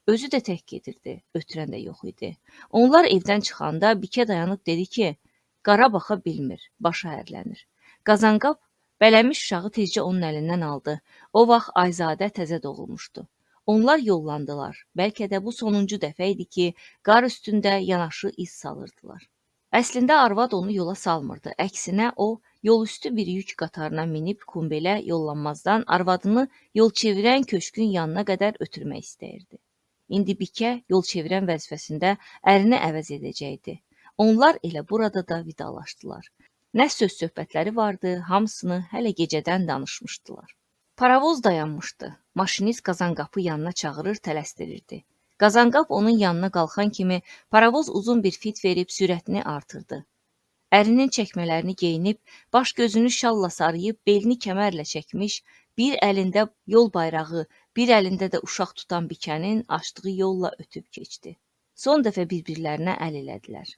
Özü də tək gedirdi, ötürən də yox idi. Onlar evdən çıxanda Bikə dayanıb dedi ki, qara baxa bilmir, başı hərlənir. Qazankap bələmiş uşağı tezcə onun əlindən aldı. O vaxt Ayzadə təzə doğulmuşdu. Onlar yollandılar. Bəlkə də bu sonuncu dəfə idi ki, qar üstündə yanaşı iz salırdılar. Əslində arvad onu yola salmırdı. Əksinə o yolüstü bir yük qatarına minib Kumbelə yollanmazdan arvadını yol çevirən köşkün yanına qədər ötürmək istəyirdi. İndi Bikə yol çevirən vəzifəsində ərini əvəz edəcəkdi. Onlar elə burada da vidalaşdılar. Nə söz söhbətləri vardı, hamısını hələ gecədən danışmışdılar. Paravoz dayanmışdı. Maşinist Qazankapı yanına çağırır, tələsdirirdi. Qazankap onun yanına qalxan kimi paravoz uzun bir fit verib sürətini artırdı. Ərinin çəkmələrini geyinib, baş gözünü şalla sarıyıb, belini kəmərlə çəkmiş, bir əlində yol bayrağı, bir əlində də uşaq tutan Bikənin açdığı yolla ötüb keçdi. Son dəfə bir-birlərinə əl elədilər.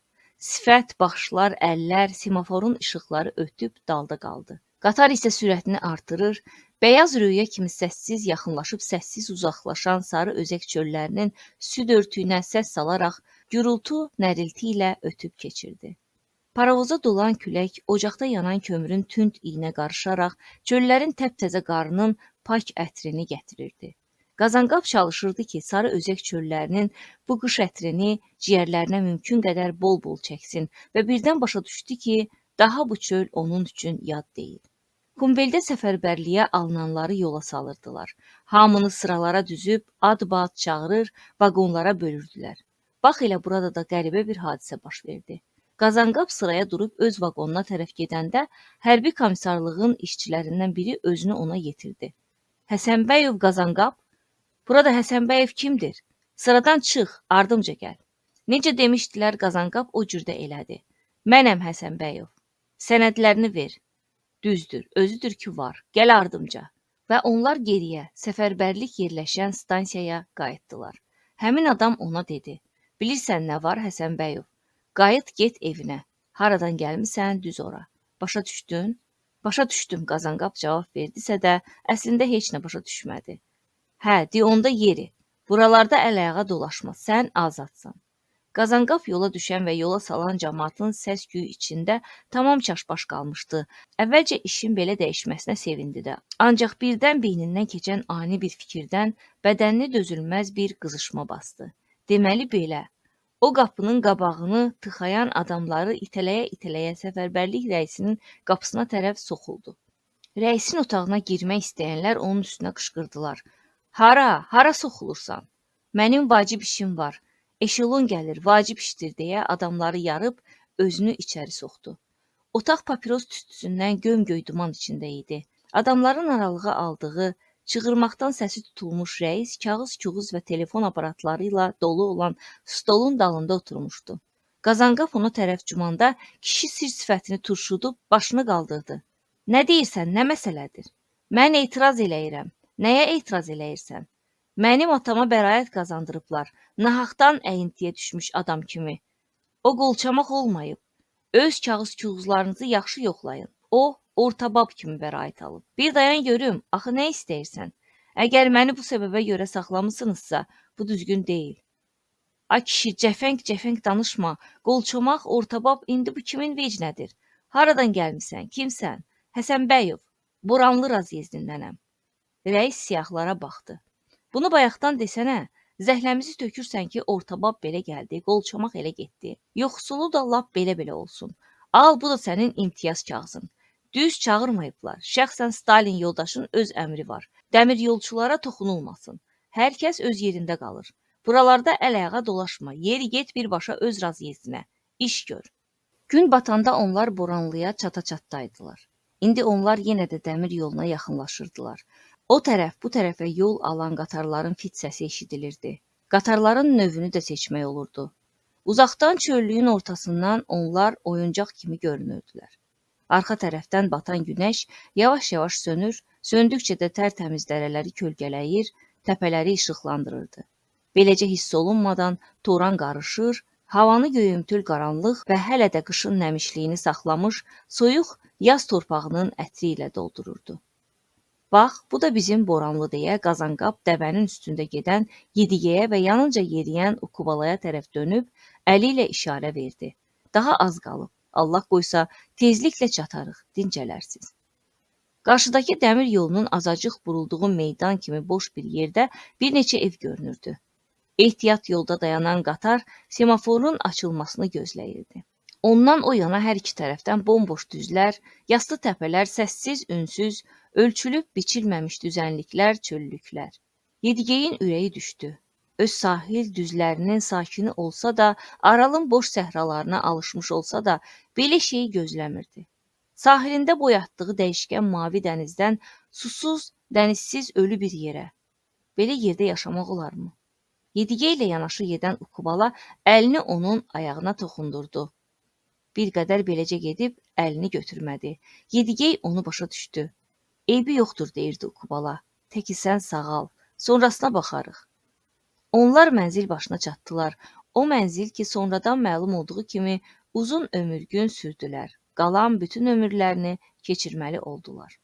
Sifət, baxışlar, əllər, semaforun işıqları ötüb dalda qaldı. Qatar isə sürətini artırır, bəyaz röyə kimi səssiz yaxınlaşıb səssiz uzaqlaşan sarı özək çöllərinin süd örtüyünə səs salaraq gürültü, nərilti ilə ötüb keçirdi. Paravoza dolan külək ocaqda yanan kömürün tünd iyinə qarışaraq çöllərin təptəzə qarının pak ətrini gətirirdi. Qazankap çalışırdı ki, sarı özək çöllərinin bu qış ətrini ciyərlərinə mümkün qədər bol-bol çəksin və birdən başa düşdü ki, daha bu çöl onun üçün yad deyil. Kumbeldə səfərbərliyə alınanları yola salırdılar. Hamını sıralara düzüb, ad-bad çağırır, vaqonlara bölürdülər. Bax elə burada da qəribə bir hadisə baş verdi. Qazankap sıraya durub öz vaqonuna tərəf gedəndə hərbi komissarlığın işçilərindən biri özünü ona yetirdi. Həsənbəyov Qazankap, burada Həsənbəyev kimdir? Sıradan çıx, ardımca gəl. Necə demişdilər, Qazankap o cürdə elədi. Mənəm Həsənbəyov. Sənədlərini ver. Düzdür, özüdür ki var. Gəl ardımca. Və onlar geriyə, səfərbərlik yerləşən stansiyaya qayıtdılar. Həmin adam ona dedi. Bilirsən nə var Həsənbəyov? Qayıt get evinə. Haradan gəlmisən, düz ora. Başa düşdün? Başa düşdüm, Qazankap cavab verdisə də, əslində heç nə başa düşmədi. Hə, de onda yeri. Buralarda əl-ayağa dolaşma, sən azadsan. Qazankap yola düşən və yola salan cəmaatın səs-küyü içində tamam çaşbaş qalmışdı. Əvvəlcə işin belə dəyişməsinə sevindi də. Ancaq birdən beynindən keçən ani bir fikirdən bədənini dözülməz bir qızışma bastı. Deməli belə, o qapının qabağını tıxayan adamları itələyə-itələyə səfərbərlik rəisinin qapısına tərəf soxuldu. Rəisin otağına girmək istəyənlər onun üstünə qışqırdılar. Hara soxulursan? Mənim vacib işim var. Eşelon gəlir, vacib işdir deyə adamları yarıb özünü içəri soxdu. Otaq papiros tüstüsündən göm-göy duman içində idi. Adamların aralığa aldığı, çığırmaqdan səsi tutulmuş rəis kağız-küğüz və telefon aparatları ilə dolu olan stolun dalında oturmuşdu. Qazankap ona tərəf cumanda kişi sir sifətini turşudub başını qaldırdı. Nə deyirsən, nə məsələdir? Mən etiraz eləyirəm. Nəyə etiraz eləyirsən? Mənim atama bəraət qazandırıblar, nahaqdan əyintiyə düşmüş adam kimi. O qolçamaq olmayıb. Öz kağız-küğüzlarınızı yaxşı yoxlayın. O, ortabab kimi bəraət alıb. Bir dayan görüm, axı nə istəyirsən? Əgər məni bu səbəbə görə saxlamısınızsa, bu düzgün deyil. Ay kişi, cəfəng danışma. Qolçamaq, ortabab, indi bu kimin vecinədir? Haradan gəlmisən, kimsən? Həsənbəyov, Boranlı razyezdindənəm. Rəis siyahlara baxdı. Bunu bayaqdan desənə, zəhləmizi tökürsən ki, ortabab belə gəldi, qolçamaq elə getdi. Yoxsulu da lap belə-belə olsun. Al, bu da sənin imtiyaz kağızın. Düz çağırmayıblar. Şəxsən Stalin yoldaşın öz əmri var. Dəmir yolçulara toxunulmasın. Hər kəs öz yerində qalır. Buralarda əl-ayağa dolaşma. Yeri get birbaşa öz razyezdinə. İş gör. Gün batanda onlar Boranlıya çata-çatdaydılar. İndi onlar yenə də dəmir yoluna yaxınlaşırdılar. O tərəf, bu tərəfə yol alan qatarların fit səsi eşidilirdi. Qatarların növünü də seçmək olurdu. Uzaqdan çöllüyün ortasından onlar oyuncaq kimi görünürdülər. Arxa tərəfdən batan günəş yavaş-yavaş sönür, söndükcə də tərtəmiz dərələri kölgələyir, təpələri işıqlandırırdı. Beləcə hiss olunmadan toran qarışır, havanı göyümtül qaranlıq və hələ də qışın nəmişliyini saxlamış soyuq yaz torpağının ətri ilə doldururdu. Bax, bu da bizim Boranlı deyə Qazanqap dəvənin üstündə gedən Yedigeyə və yanınca yeriyən Ukubalaya tərəf dönüb əli ilə işarə verdi. Daha az qalıb. Allah qoysa tezliklə çatarıq, dincələrsiz. Qarşıdakı dəmir yolunun azacıq burulduğu meydan kimi boş bir yerdə bir neçə ev görünürdü. Ehtiyat yolda dayanan qatar semaforun açılmasını gözləyirdi. Ondan o yana hər iki tərəfdən bomboş düzlər, yastı təpələr, səssiz, ünsüz, ölçülüb biçilməmiş düzənliklər, çöllüklər. Yedigeyin ürəyi düşdü. Öz sahil düzlərinin sakini olsa da, Aralın boş səhralarına alışmış olsa da, belə şeyi gözləmirdi. Sahilində boyatdığı dəyişkən mavi dənizdən susuz, dənizsiz ölü bir yerə. Belə yerdə yaşamaq olarmı? Yedige ilə yanaşı gedən Ukubala əlini onun ayağına toxundurdu. Bir qədər beləcə gedib əlini götürmədi. Yedigey onu başa düşdü. Eybi yoxdur, deyirdi Ukubala. Təki sən sağal, sonrasına baxarıq. Onlar mənzil başına çatdılar. O mənzil ki, sonradan məlum olduğu kimi uzun ömürgün sürdülər. Qalan bütün ömürlərini keçirməli oldular.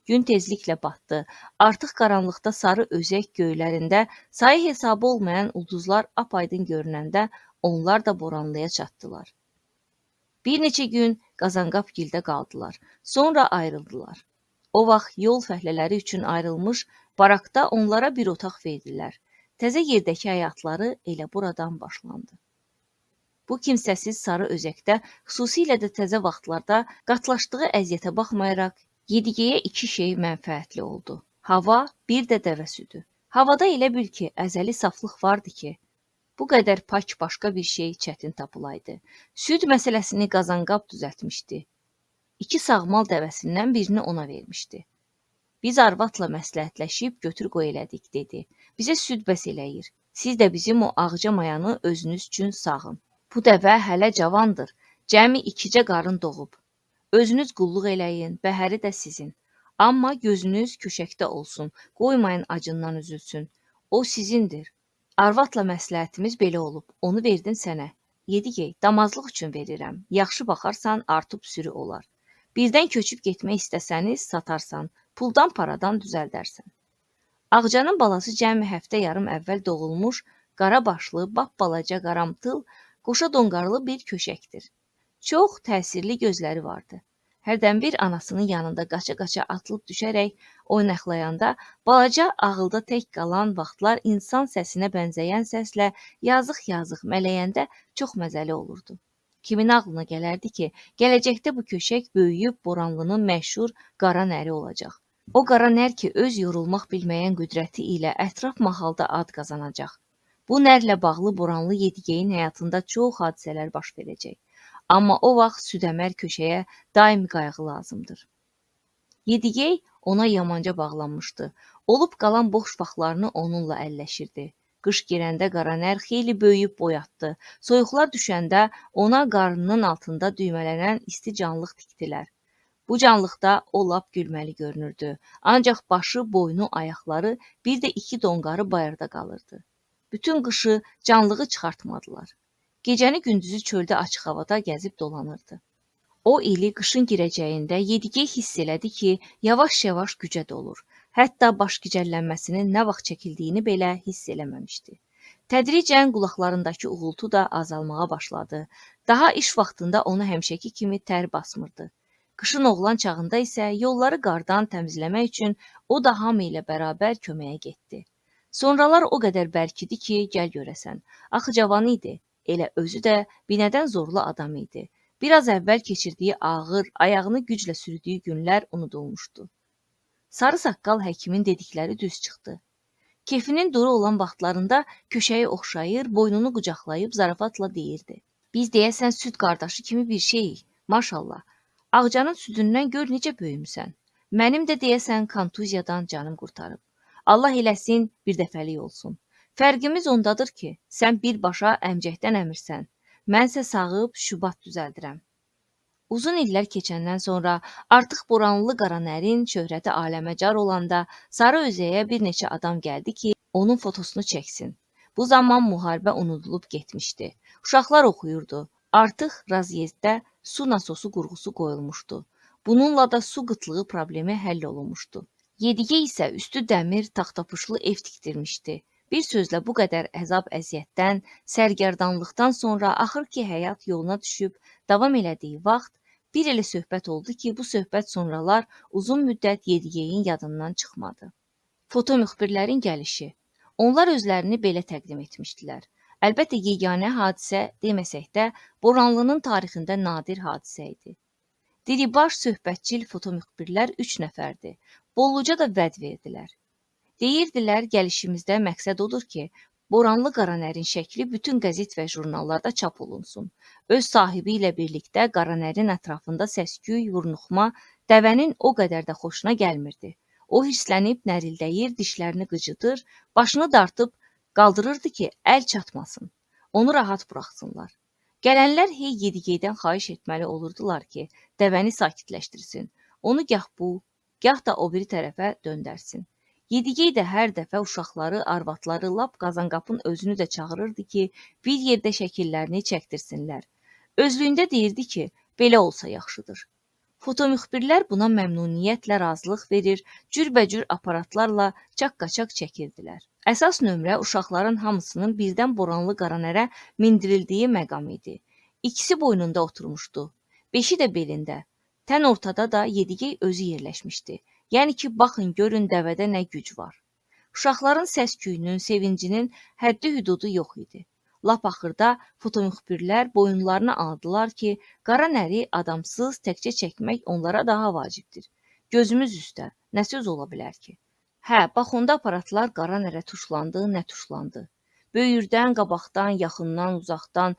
Gün tezliklə batdı. Artıq qaranlıqda sarı özək göylərində sayı hesabı olmayan ulduzlar apaydın görünəndə onlar da Boranlıya çatdılar. Bir neçə gün Qazanqapgildə qaldılar. Sonra ayrıldılar. O vaxt yol fəhlələri üçün ayrılmış barakda onlara bir otaq verdilər. Təzə yerdəki həyatları elə buradan başlandı. Bu kimsəsiz sarı özəkdə, xüsusilə də təzə vaxtlarda qatlaşdığı əziyyətə baxmayaraq, Yedigeyə iki şey mənfəətli oldu. Hava, bir də dəvə südü. Havada elə bil ki, əzəli saflıq vardı ki, bu qədər pak başqa bir şey çətin tapılaydı. Süd məsələsini Qazanqap düzəltmişdi. 2 sağmal dəvəsindən birini ona vermişdi. Biz arvadla məsləhətləşib götür qoy elədik, dedi. Bizə süd bəs eləyir. Siz də bizim o ağca mayanı özünüz üçün sağın. Bu dəvə hələ cavandır. Cəmi 2cə qarın doğub. Özünüz qulluq eləyin, bəhəri də sizin. Amma gözünüz köşəkdə olsun, qoymayın acından üzülsün. O sizindir. Arvadla məsləhətimiz belə olub, onu verdim sənə. Yedigey, damazlıq üçün verirəm. Yaxşı baxarsan, artıb sürü olar. Birdən köçüb getmək istəsəniz, satarsan, puldan paradan düzəldərsən. Ağcanın balası cəmi həftə yarım əvvəl doğulmuş, qara başlı, balaca qaramtıl, qoşa donqarlı bir köşəkdir. Çox təsirli gözləri vardı. Hərdən bir anasının yanında qaça-qaça atılıb düşərək oynaqlayanda, balaca ağılda tək qalan vaxtlar insan səsinə bənzəyən səslə yazıq-yazıq mələyəndə çox məzəli olurdu. Kimin ağlına gələrdi ki, gələcəkdə bu köşək böyüyüb Boranlının məşhur qara nəri olacaq. O qara nər ki, öz yorulmaq bilməyən qüdrəti ilə ətraf mahalda ad qazanacaq. Bu nərlə bağlı Boranlı Yedigeyin həyatında çox hadisələr baş verəcək. Amma o vaxt südəmər köşəyə daim qayğı lazımdır. Yedigey ona yamanca bağlanmışdı. Olub qalan boş vaxtlarını onunla əlləşirdi. Qış girəndə qaranər xeyli böyüyüb boyatdı. Soyuqlar düşəndə ona qarnının altında düymələnən isti canlıq tikdilər. Bu canlıqda o lap gülməli görünürdü. Ancaq başı, boynu, ayaqları, bir də 2 donqarı bayırda qalırdı. Bütün qışı canlığı çıxartmadılar. Gecəni gündüzü çöldə açıq havada gəzib dolanırdı. O ili qışın girəcəyində Yedigey hiss elədi ki, yavaş-yavaş gücə dolur. Hətta baş gicəllənməsinin nə vaxt çəkildiyini belə hiss eləməmişdi. Tədricən qulaqlarındakı uğultu da azalmağa başladı. Daha iş vaxtında onu həmişəki kimi tər basmırdı. Qışın oğlan çağında isə yolları qardan təmizləmək üçün o da hamı ilə bərabər köməyə getdi. Sonralar o qədər bərk idi ki, gəl görəsən, axı cavan idi. Elə özü də binədən zorlu adam idi. Biraz əvvəl keçirdiyi ağır, ayağını güclə sürüdüyü günlər unudulmuşdu. Sarı saqqal həkimin dedikləri düz çıxdı. Kefinin duru olan vaxtlarında köşəyi oxşayır, boynunu qucaqlayıb zarafatla deyirdi. Biz deyəsən süd qardaşı kimi bir şeyik, maşallah. Ağcanın südündən gör necə böyümüsən. Mənim də deyəsən kontuziyadan canım qurtarıb. Allah eləsin bir dəfəlik olsun. Fərqimiz ondadır ki, sən birbaşa əmcəkdən əmirsən. Mənsə sağıb şubat düzəldirəm. Uzun illər keçəndən sonra artıq Boranlı qaranərin şöhrəti aləmə car olanda sarı özəyə bir neçə adam gəldi ki, onun fotosunu çəksin. Bu zaman müharibə unudulub getmişdi. Uşaqlar oxuyurdu. Artıq razyezddə su nasosu qurğusu qoyulmuşdu. Bununla da su qıtlığı problemi həll olunmuşdu. Yedigey isə üstü dəmir taxtapuşlu ev tikdirmişdi. Bir sözlə bu qədər əzab-əziyyətdən, sərgərdanlıqdan sonra axır ki, həyat yoluna düşüb davam elədiyi vaxt bir elə söhbət oldu ki, bu söhbət sonralar uzun müddət Yedigeyin yadından çıxmadı. Fotomüxbirlərin gəlişi. Onlar özlərini belə təqdim etmişdilər. Əlbəttə, yeganə hadisə deməsək də, Boranlının tarixində nadir hadisə idi. Diribaş, söhbətçil fotomüxbirlər 3 nəfərdir. Bolluca da vəd verdilər. Deyirdilər, gəlişimizdə məqsəd odur ki, Boranlı Qaranərin şəkli bütün qəzet və jurnallarda çap olunsun. Öz sahibi ilə birlikdə Qaranərin ətrafında səsküy, vurnuxma, dəvənin o qədər də xoşuna gəlmirdi. O hirslənib nərildəyir, dişlərini qıcıdır, başını dartıb qaldırırdı ki, əl çatmasın. Onu rahat buraxsınlar. Gələnlər hey Yedigeydən xahiş etməli olurdular ki, dəvəni sakitləşdirsin. Onu gah bu, gah da o biri tərəfə döndərsin. Yedigey də hər dəfə uşaqları, arvadları, lap Qazanqapın özünü də çağırırdı ki, bir yerdə şəkillərini çəkdirsinlər. Özlüyündə deyirdi ki, belə olsa yaxşıdır. Fotomüxbirlər buna məmnuniyyətlə razılıq verir, cürbəcür aparatlarla çaqq-qaçaq çəkirdilər. Əsas nömrə uşaqların hamısının birdən Boranlı Qaranərə mindirildiyi məqam idi. İkisi boynunda oturmuşdu, beşi də belində. Tən ortada da Yedigey özü yerləşmişdi. Yəni ki, baxın, görün dəvədə nə güc var. Uşaqların səs-küyünün, sevincinin həddi-hüdudu yox idi. Lap axırda fotomüxbirlər boyunlarına aldılar ki, Qaranəri adamsız təkcə çəkmək onlara daha vacibdir. Gözümüz üstə, nə söz ola bilər ki? Hə, bax onda aparatlar Qaranərə tuşlandı, nə tuşlandı. Böyürdən, qabaqdan, yaxından, uzaqdan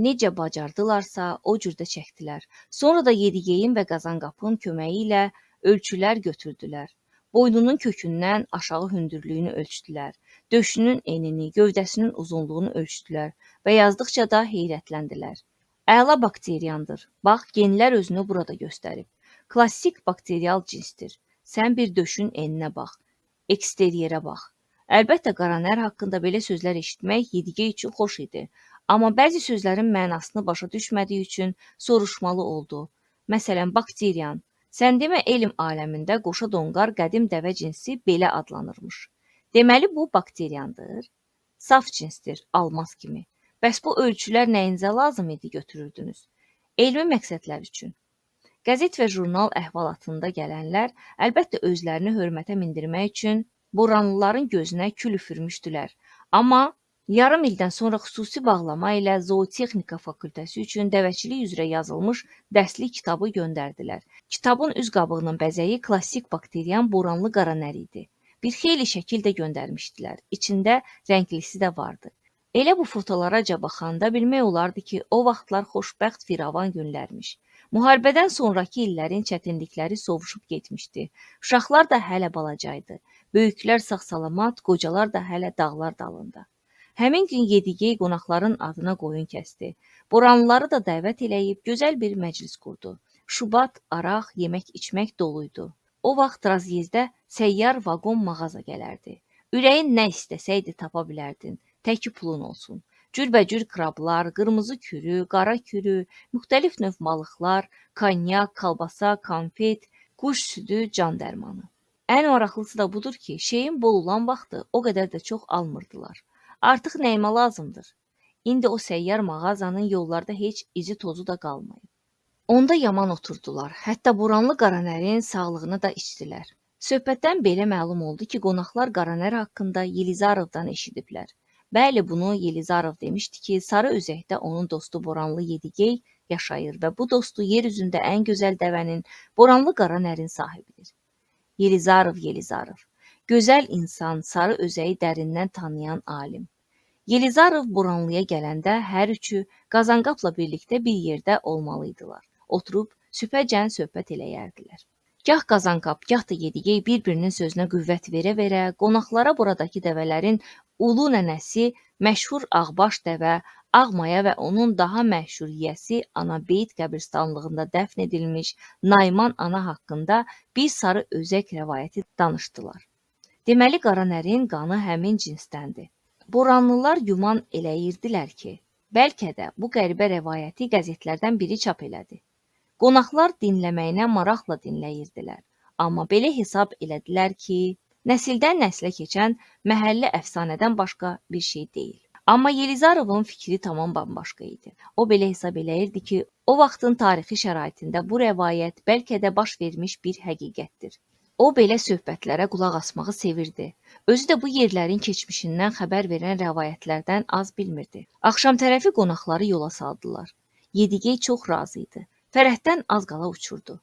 necə bacardılarsa o cürdə çəkdilər. Sonra da Yedigeyin və Qazanqapın köməyi ilə ölçülər götürdülər. Boynunun kökündən aşağı hündürlüyünü ölçdülər. Döşünün enini, gövdəsinin uzunluğunu ölçdülər və yazdıqca da heyrətləndilər. Əla bakteriyandır. Bax, genlər özünü burada göstərib. Klassik bakterial cinsdir. Sən bir döşün eninə bax. Eksteriyerə bax. Əlbəttə, Qaranər haqqında belə sözlər eşitmək Yedigey üçün xoş idi. Amma bəzi sözlərin mənasını başa düşmədiyi üçün soruşmalı oldu. Məsələn, bakteriyan. Sən demə, elm aləmində qoşa donqar qədim dəvə cinsi belə adlanırmış. Deməli, bu bakteriyandır. Saf cinsdir, almaz kimi. Bəs bu ölçülər nəyinizə lazım idi götürürdünüz? Elmi məqsədlər üçün. Qəzet və jurnal əhvalatında gələnlər əlbəttə özlərini hörmətə mindirmək üçün Boranlıların gözünə kül üfürmüşdülər. Amma yarım ildən sonra xüsusi bağlama ilə Zootexnika fakültəsi üçün dəvəçilik üzrə yazılmış dərslik kitabı göndərdilər. Kitabın üz qabığının bəzəyi klassik bakteriyan Boranlı Qaranər idi. Bir xeyli şəkil də göndərmişdilər. İçində rənglisi də vardı. Elə bu fotolara baxanda bilmək olardı ki, o vaxtlar xoşbəxt firavan günlərmiş. Müharibədən sonraki illərin çətinlikləri sovuşub getmişdi. Uşaqlar da hələ balacaydı. Böyüklər sağ-salamat, qocalar da hələ dağlar dalında. Həmin gün Yedigey qonaqların adına qoyun kəsdi. Boranlıları da dəvət eləyib gözəl bir məclis qurdu. Şubat, araq, yemək-içmək doluydu. O vaxt Razyezdə səyyar vaqon mağaza gələrdi. Ürəyin nə istəsəydi tapa bilərdin, təki pulun olsun. Cürbəcür krablar, qırmızı kürü, qara kürü, müxtəlif növ balıqlar, konyak, kalbasa, konfet, quş südü, can dərmanı. Ən maraqlısı da budur ki, şeyin bol olan vaxtı o qədər də çox almırdılar. Artıq nəyimə lazımdır? İndi o səyyar mağazanın yollarda heç izi tozu da qalmayıb. Onda yaman oturdular. Hətta Boranlı Qaranərin sağlığını da içdilər. Söhbətdən belə məlum oldu ki, qonaqlar Qaranər haqqında Yelizarovdan eşidiblər. Bəli, bunu Yelizarov demişdi ki, Sarı Özəkdə onun dostu Boranlı Yedigey yaşayır və bu dostu yer üzündə ən gözəl dəvənin Boranlı Qaranərin sahibidir. Yelizarov. Gözəl insan, Sarı Özəyi dərindən tanıyan alim. Yelizarov Boranlıya gələndə hər üçü Qazanqapla birlikdə bir yerdə olmalıydılar. Oturub sübhəcən söhbət eləyərdilər. Gah Qazanqap, gah da Yedigey bir-birinin sözünə qüvvət verə-verə qonaqlara buradakı dəvələrin ulu nənəsi, məşhur Ağbaş dəvə, Ağmaya və onun daha məşhur yiyəsi Anabeyt qəbirstanlığında dəfn edilmiş Nayman ana haqqında bir Sarı Özək rəvayəti danışdılar. Deməli, Qaranərin qanı həmin cinsdəndir. Boranlılar güman eləyirdilər ki, bəlkə də bu qəribə rəvayəti qəzetlərdən biri çap elədi. Qonaqlar dinləməyinə maraqla dinləyirdilər. Amma belə hesab elədilər ki, nəsildən nəslə keçən məhəllə əfsanədən başqa bir şey deyil. Amma Yelizarovun fikri tamam bambaşqa idi. O belə hesab eləyirdi ki, o vaxtın tarixi şəraitində bu rəvayət bəlkə də baş vermiş bir həqiqətdir. O belə söhbətlərə qulaq asmağı sevirdi. Özü də bu yerlərin keçmişindən xəbər verən rəvayətlərdən az bilmirdi. Axşam tərəfi qonaqları yola saldılar. Yedigey çox razı idi. Fərəhdən az qala uçurdu.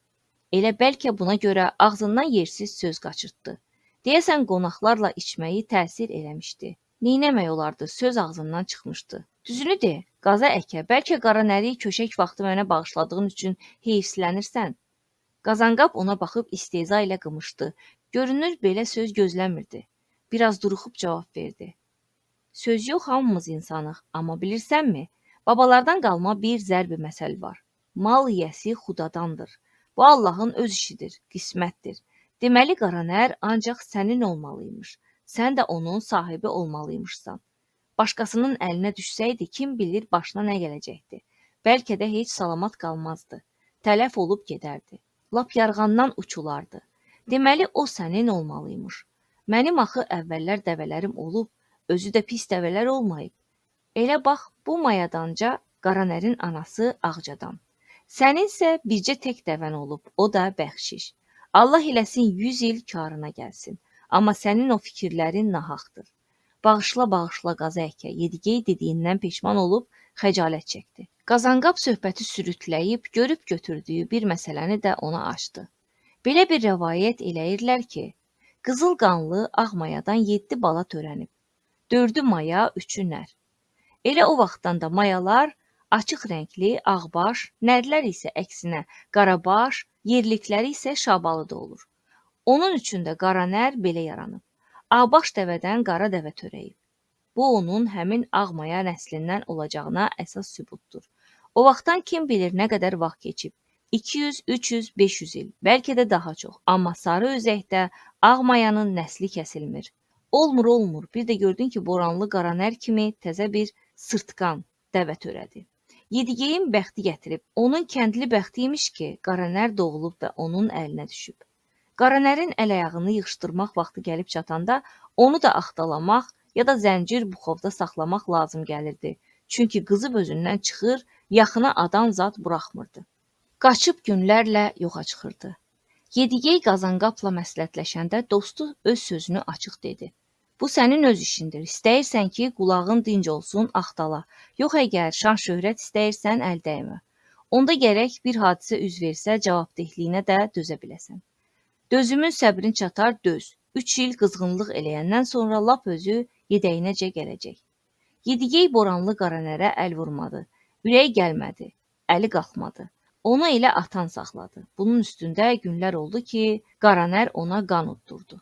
Elə bəlkə buna görə ağzından yersiz söz qaçırtdı. Deyəsən qonaqlarla içməyi təsir eləmişdi. Neynəmək olardı, söz ağzından çıxmışdı. Düzünü de, qaza əkə, bəlkə qara nəriyi köşək vaxtı mənə bağışladığın üçün heyfsilənirsən. Qazanqap ona baxıb istehza ilə qımışdı. Görünür, belə söz gözləmirdi. Biraz duruxub cavab verdi. Söz yox, hamımız insanıq, amma bilirsənmi, babalardan qalma bir zərb məsəl var. Mal yiyəsi xudadandır. Bu Allahın öz işidir, qismətdir. Deməli, qaranər ancaq sənin olmalıymış. Sən də onun sahibi olmalıymışsan. Başqasının əlinə düşsəydi, kim bilir başına nə gələcəkdi. Bəlkə də heç salamat qalmazdı. Tələf olub gedərdi. Lap yarğandan uçulardı. Deməli, o sənin olmalıymış. Mənim axı əvvəllər dəvələrim olub, özü də pis dəvələr olmayıb. Elə bax, bu mayadanca qaranərin anası Ağcadan. Səninsə bircə tək dəvən olub, o da bəxşiş. Allah eləsin 100 il karına gəlsin. Amma sənin o fikirlərin nahaqdır. Bağışla, bağışla qaza əkə, Yedigey dediyindən peşman olub xəcalət çəkdi. Qazanqap söhbəti sürütləyib, görüb götürdüyü bir məsələni də ona açdı. Belə bir rəvayət eləyirlər ki, qızıl qanlı ağ mayadan 7 bala törənib. 4-ü maya, 3-ü nər. Elə o vaxtdan da mayalar açıq rəngli, ağbaş, nərlər isə əksinə qarabaş, yerlikləri isə şabalı da olur. Onun üçün də qara nər belə yaranıb. Ağbaş dəvədən qara dəvə törəyib. Bu onun həmin ağmaya nəslindən olacağına əsas sübutdur. O vaxtdan kim bilir nə qədər vaxt keçib. 200, 300, 500 il, bəlkə də daha çox. Amma sarı özəkdə ağmayanın nəsli kəsilmir. Olmur. Bir də gördün ki, boranlı qara nər kimi təzə bir sırtqan dəvə törədi. Yedigeyin bəxti gətirib. Onun kəndli bəxti imiş ki, qara nər doğulub və onun əlinə düşüb. Qaranərin əl-ayağını yığışdırmaq vaxtı gəlib çatanda onu da axtalamaq ya da zəncir buxovda saxlamaq lazım gəlirdi. Çünki qızıb özündən çıxır, yaxına adam zad buraxmırdı. Qaçıb günlərlə yoxa çıxırdı. Yedigey Qazanqapla məsləhətləşəndə dostu öz sözünü açıq dedi. Bu sənin öz işindir. İstəyirsən ki, qulağın dinc olsun, axtala. Yox əgər şan-şöhrət istəyirsən, əl dəymə. Onda gərək bir hadisə üz versə, cavabdehliyinə də dözə biləsən. Dözümün səbrin çatar, döz. 3 il qızğınlıq eləyəndən sonra lap özü yedəyinəcə gələcək. Yedigey boranlı qaranərə əl vurmadı. Ürəyi gəlmədi, əli qalxmadı. Onu elə atan saxladı. Bunun üstündə günlər oldu ki, qaranər ona qan utdurdu.